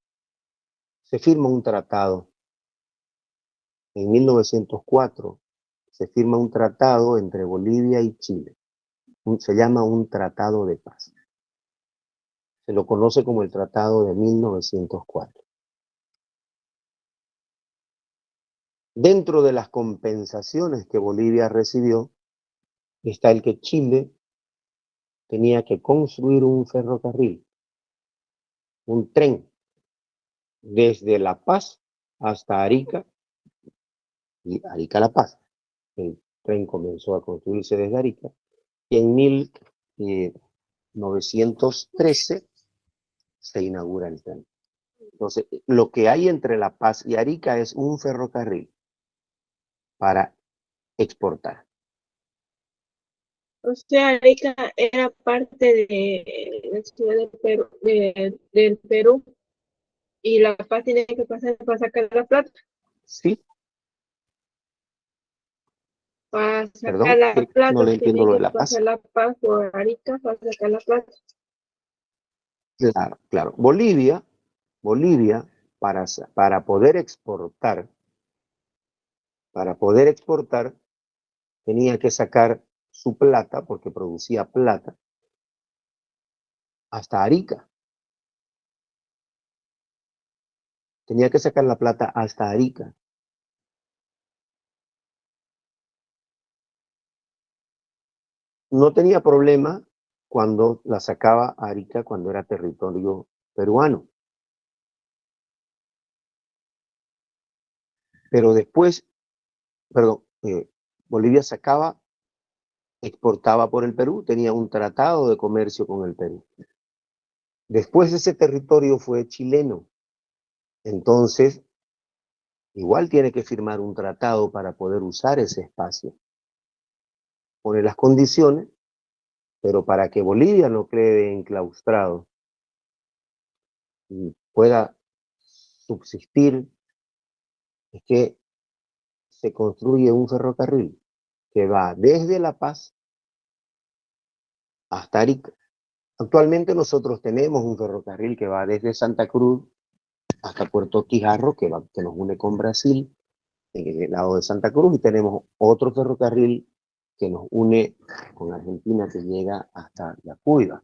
se firma un tratado. En 1904 se firma un tratado entre Bolivia y Chile. Se llama un tratado de paz. Se lo conoce como el Tratado de 1904. Dentro de las compensaciones que Bolivia recibió está el que Chile tenía que construir un ferrocarril, un tren, desde La Paz hasta Arica y Arica-La Paz. El tren comenzó a construirse desde Arica y en 1913 se inaugura el tren. Entonces, lo que hay entre La Paz y Arica es un ferrocarril para exportar. O sea, Arica era parte de la ciudad del Perú y La Paz tiene que pasar para sacar la plata. Sí, Para Perdón, sacar la que plata, no le entiendo tiene lo de que La Paz. pasar La Paz por Arica para sacar la plata. Claro, claro. Bolivia para poder exportar, tenía que sacar su plata, porque producía plata, hasta Arica. Tenía que sacar la plata hasta Arica. No tenía problema cuando la sacaba a Arica, cuando era territorio peruano. Pero después, perdón, Bolivia exportaba por el Perú, tenía un tratado de comercio con el Perú. Después ese territorio fue chileno. Entonces, igual tiene que firmar un tratado para poder usar ese espacio. Pone las condiciones, pero para que Bolivia no quede enclaustrado y pueda subsistir, es que se construye un ferrocarril que va desde La Paz hasta Arica. Actualmente nosotros tenemos un ferrocarril que va desde Santa Cruz hasta Puerto Quijarro, que nos une con Brasil, en el lado de Santa Cruz, y tenemos otro ferrocarril que nos une con Argentina, que llega hasta La Pulga.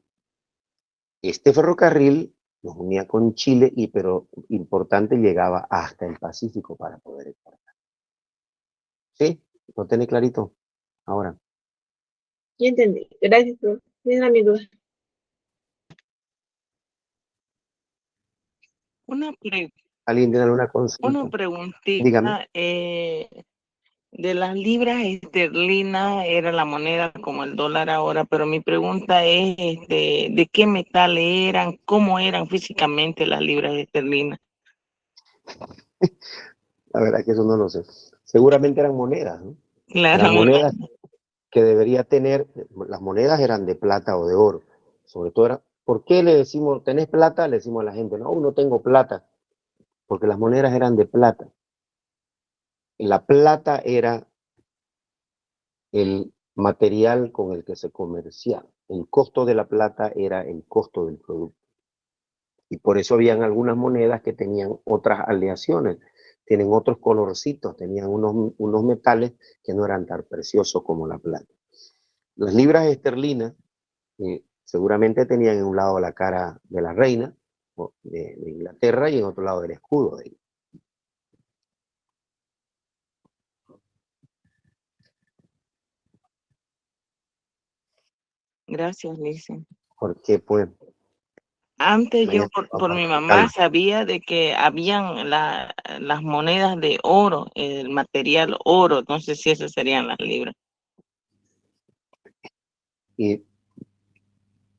Este ferrocarril nos unía con Chile, pero importante, llegaba hasta el Pacífico para poder exportar. ¿Sí? ¿Lo tiene clarito? Ahora. Ya entendí. Gracias, profe. Esa era mi duda. ¿Alguien tiene alguna consulta? Una Dígame. preguntita. De las libras esterlinas era la moneda como el dólar ahora, pero mi pregunta es, ¿de qué metal eran? ¿Cómo eran físicamente las libras esterlinas? La verdad que eso no lo sé. Seguramente eran monedas, ¿no? Claro, Eran monedas que debería tener, las monedas eran de plata o de oro. Sobre todo era, ¿por qué le decimos, tenés plata? Le decimos a la gente, no tengo plata, porque las monedas eran de plata. La plata era el material con el que se comerciaba. El costo de la plata era el costo del producto. Y por eso habían algunas monedas que tenían otras aleaciones, tienen otros colorcitos, tenían unos metales que no eran tan preciosos como la plata. Las libras esterlinas seguramente tenían en un lado la cara de la reina de Inglaterra y en otro lado el escudo de ella. gracias, Lice. Porque pues Antes yo mañana por vamos a mi mamá explicarlo. sabía de que habían las monedas de oro, el material oro, no sé si esas serían las libras. Y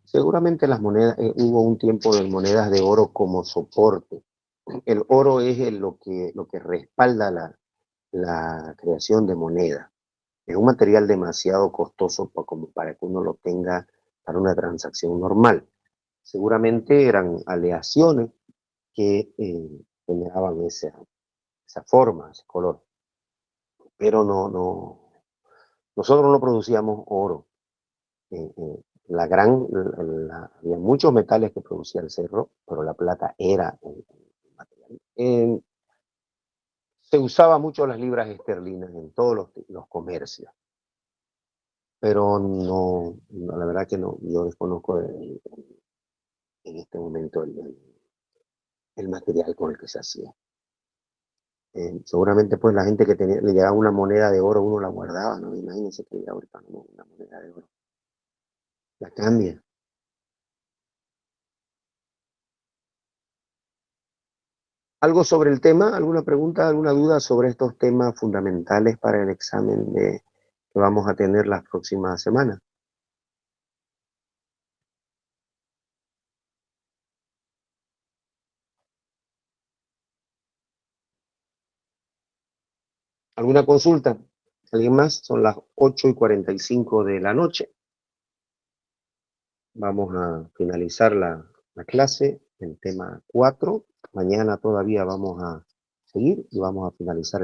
seguramente las monedas, hubo un tiempo de monedas de oro como soporte. El oro es lo que respalda la creación de moneda. Es un material demasiado costoso como para que uno lo tenga para una transacción normal. Seguramente eran aleaciones que generaban esa forma, ese color. Pero nosotros no producíamos oro. Había muchos metales que producía el cerro, pero la plata era el material. Se usaba mucho las libras esterlinas en todos los comercios, pero no, la verdad que no, yo desconozco en este momento el material con el que se hacía. Seguramente pues la gente que le llegaba una moneda de oro, uno la guardaba, ¿no? Imagínense que ahorita no, una moneda de oro. La cambia. ¿Algo sobre el tema? ¿Alguna pregunta, alguna duda sobre estos temas fundamentales para el examen que vamos a tener las próximas semanas? ¿Alguna consulta? ¿Alguien más? Son las 8:45 de la noche. Vamos a finalizar la clase, el tema 4. Mañana todavía vamos a seguir y vamos a finalizar el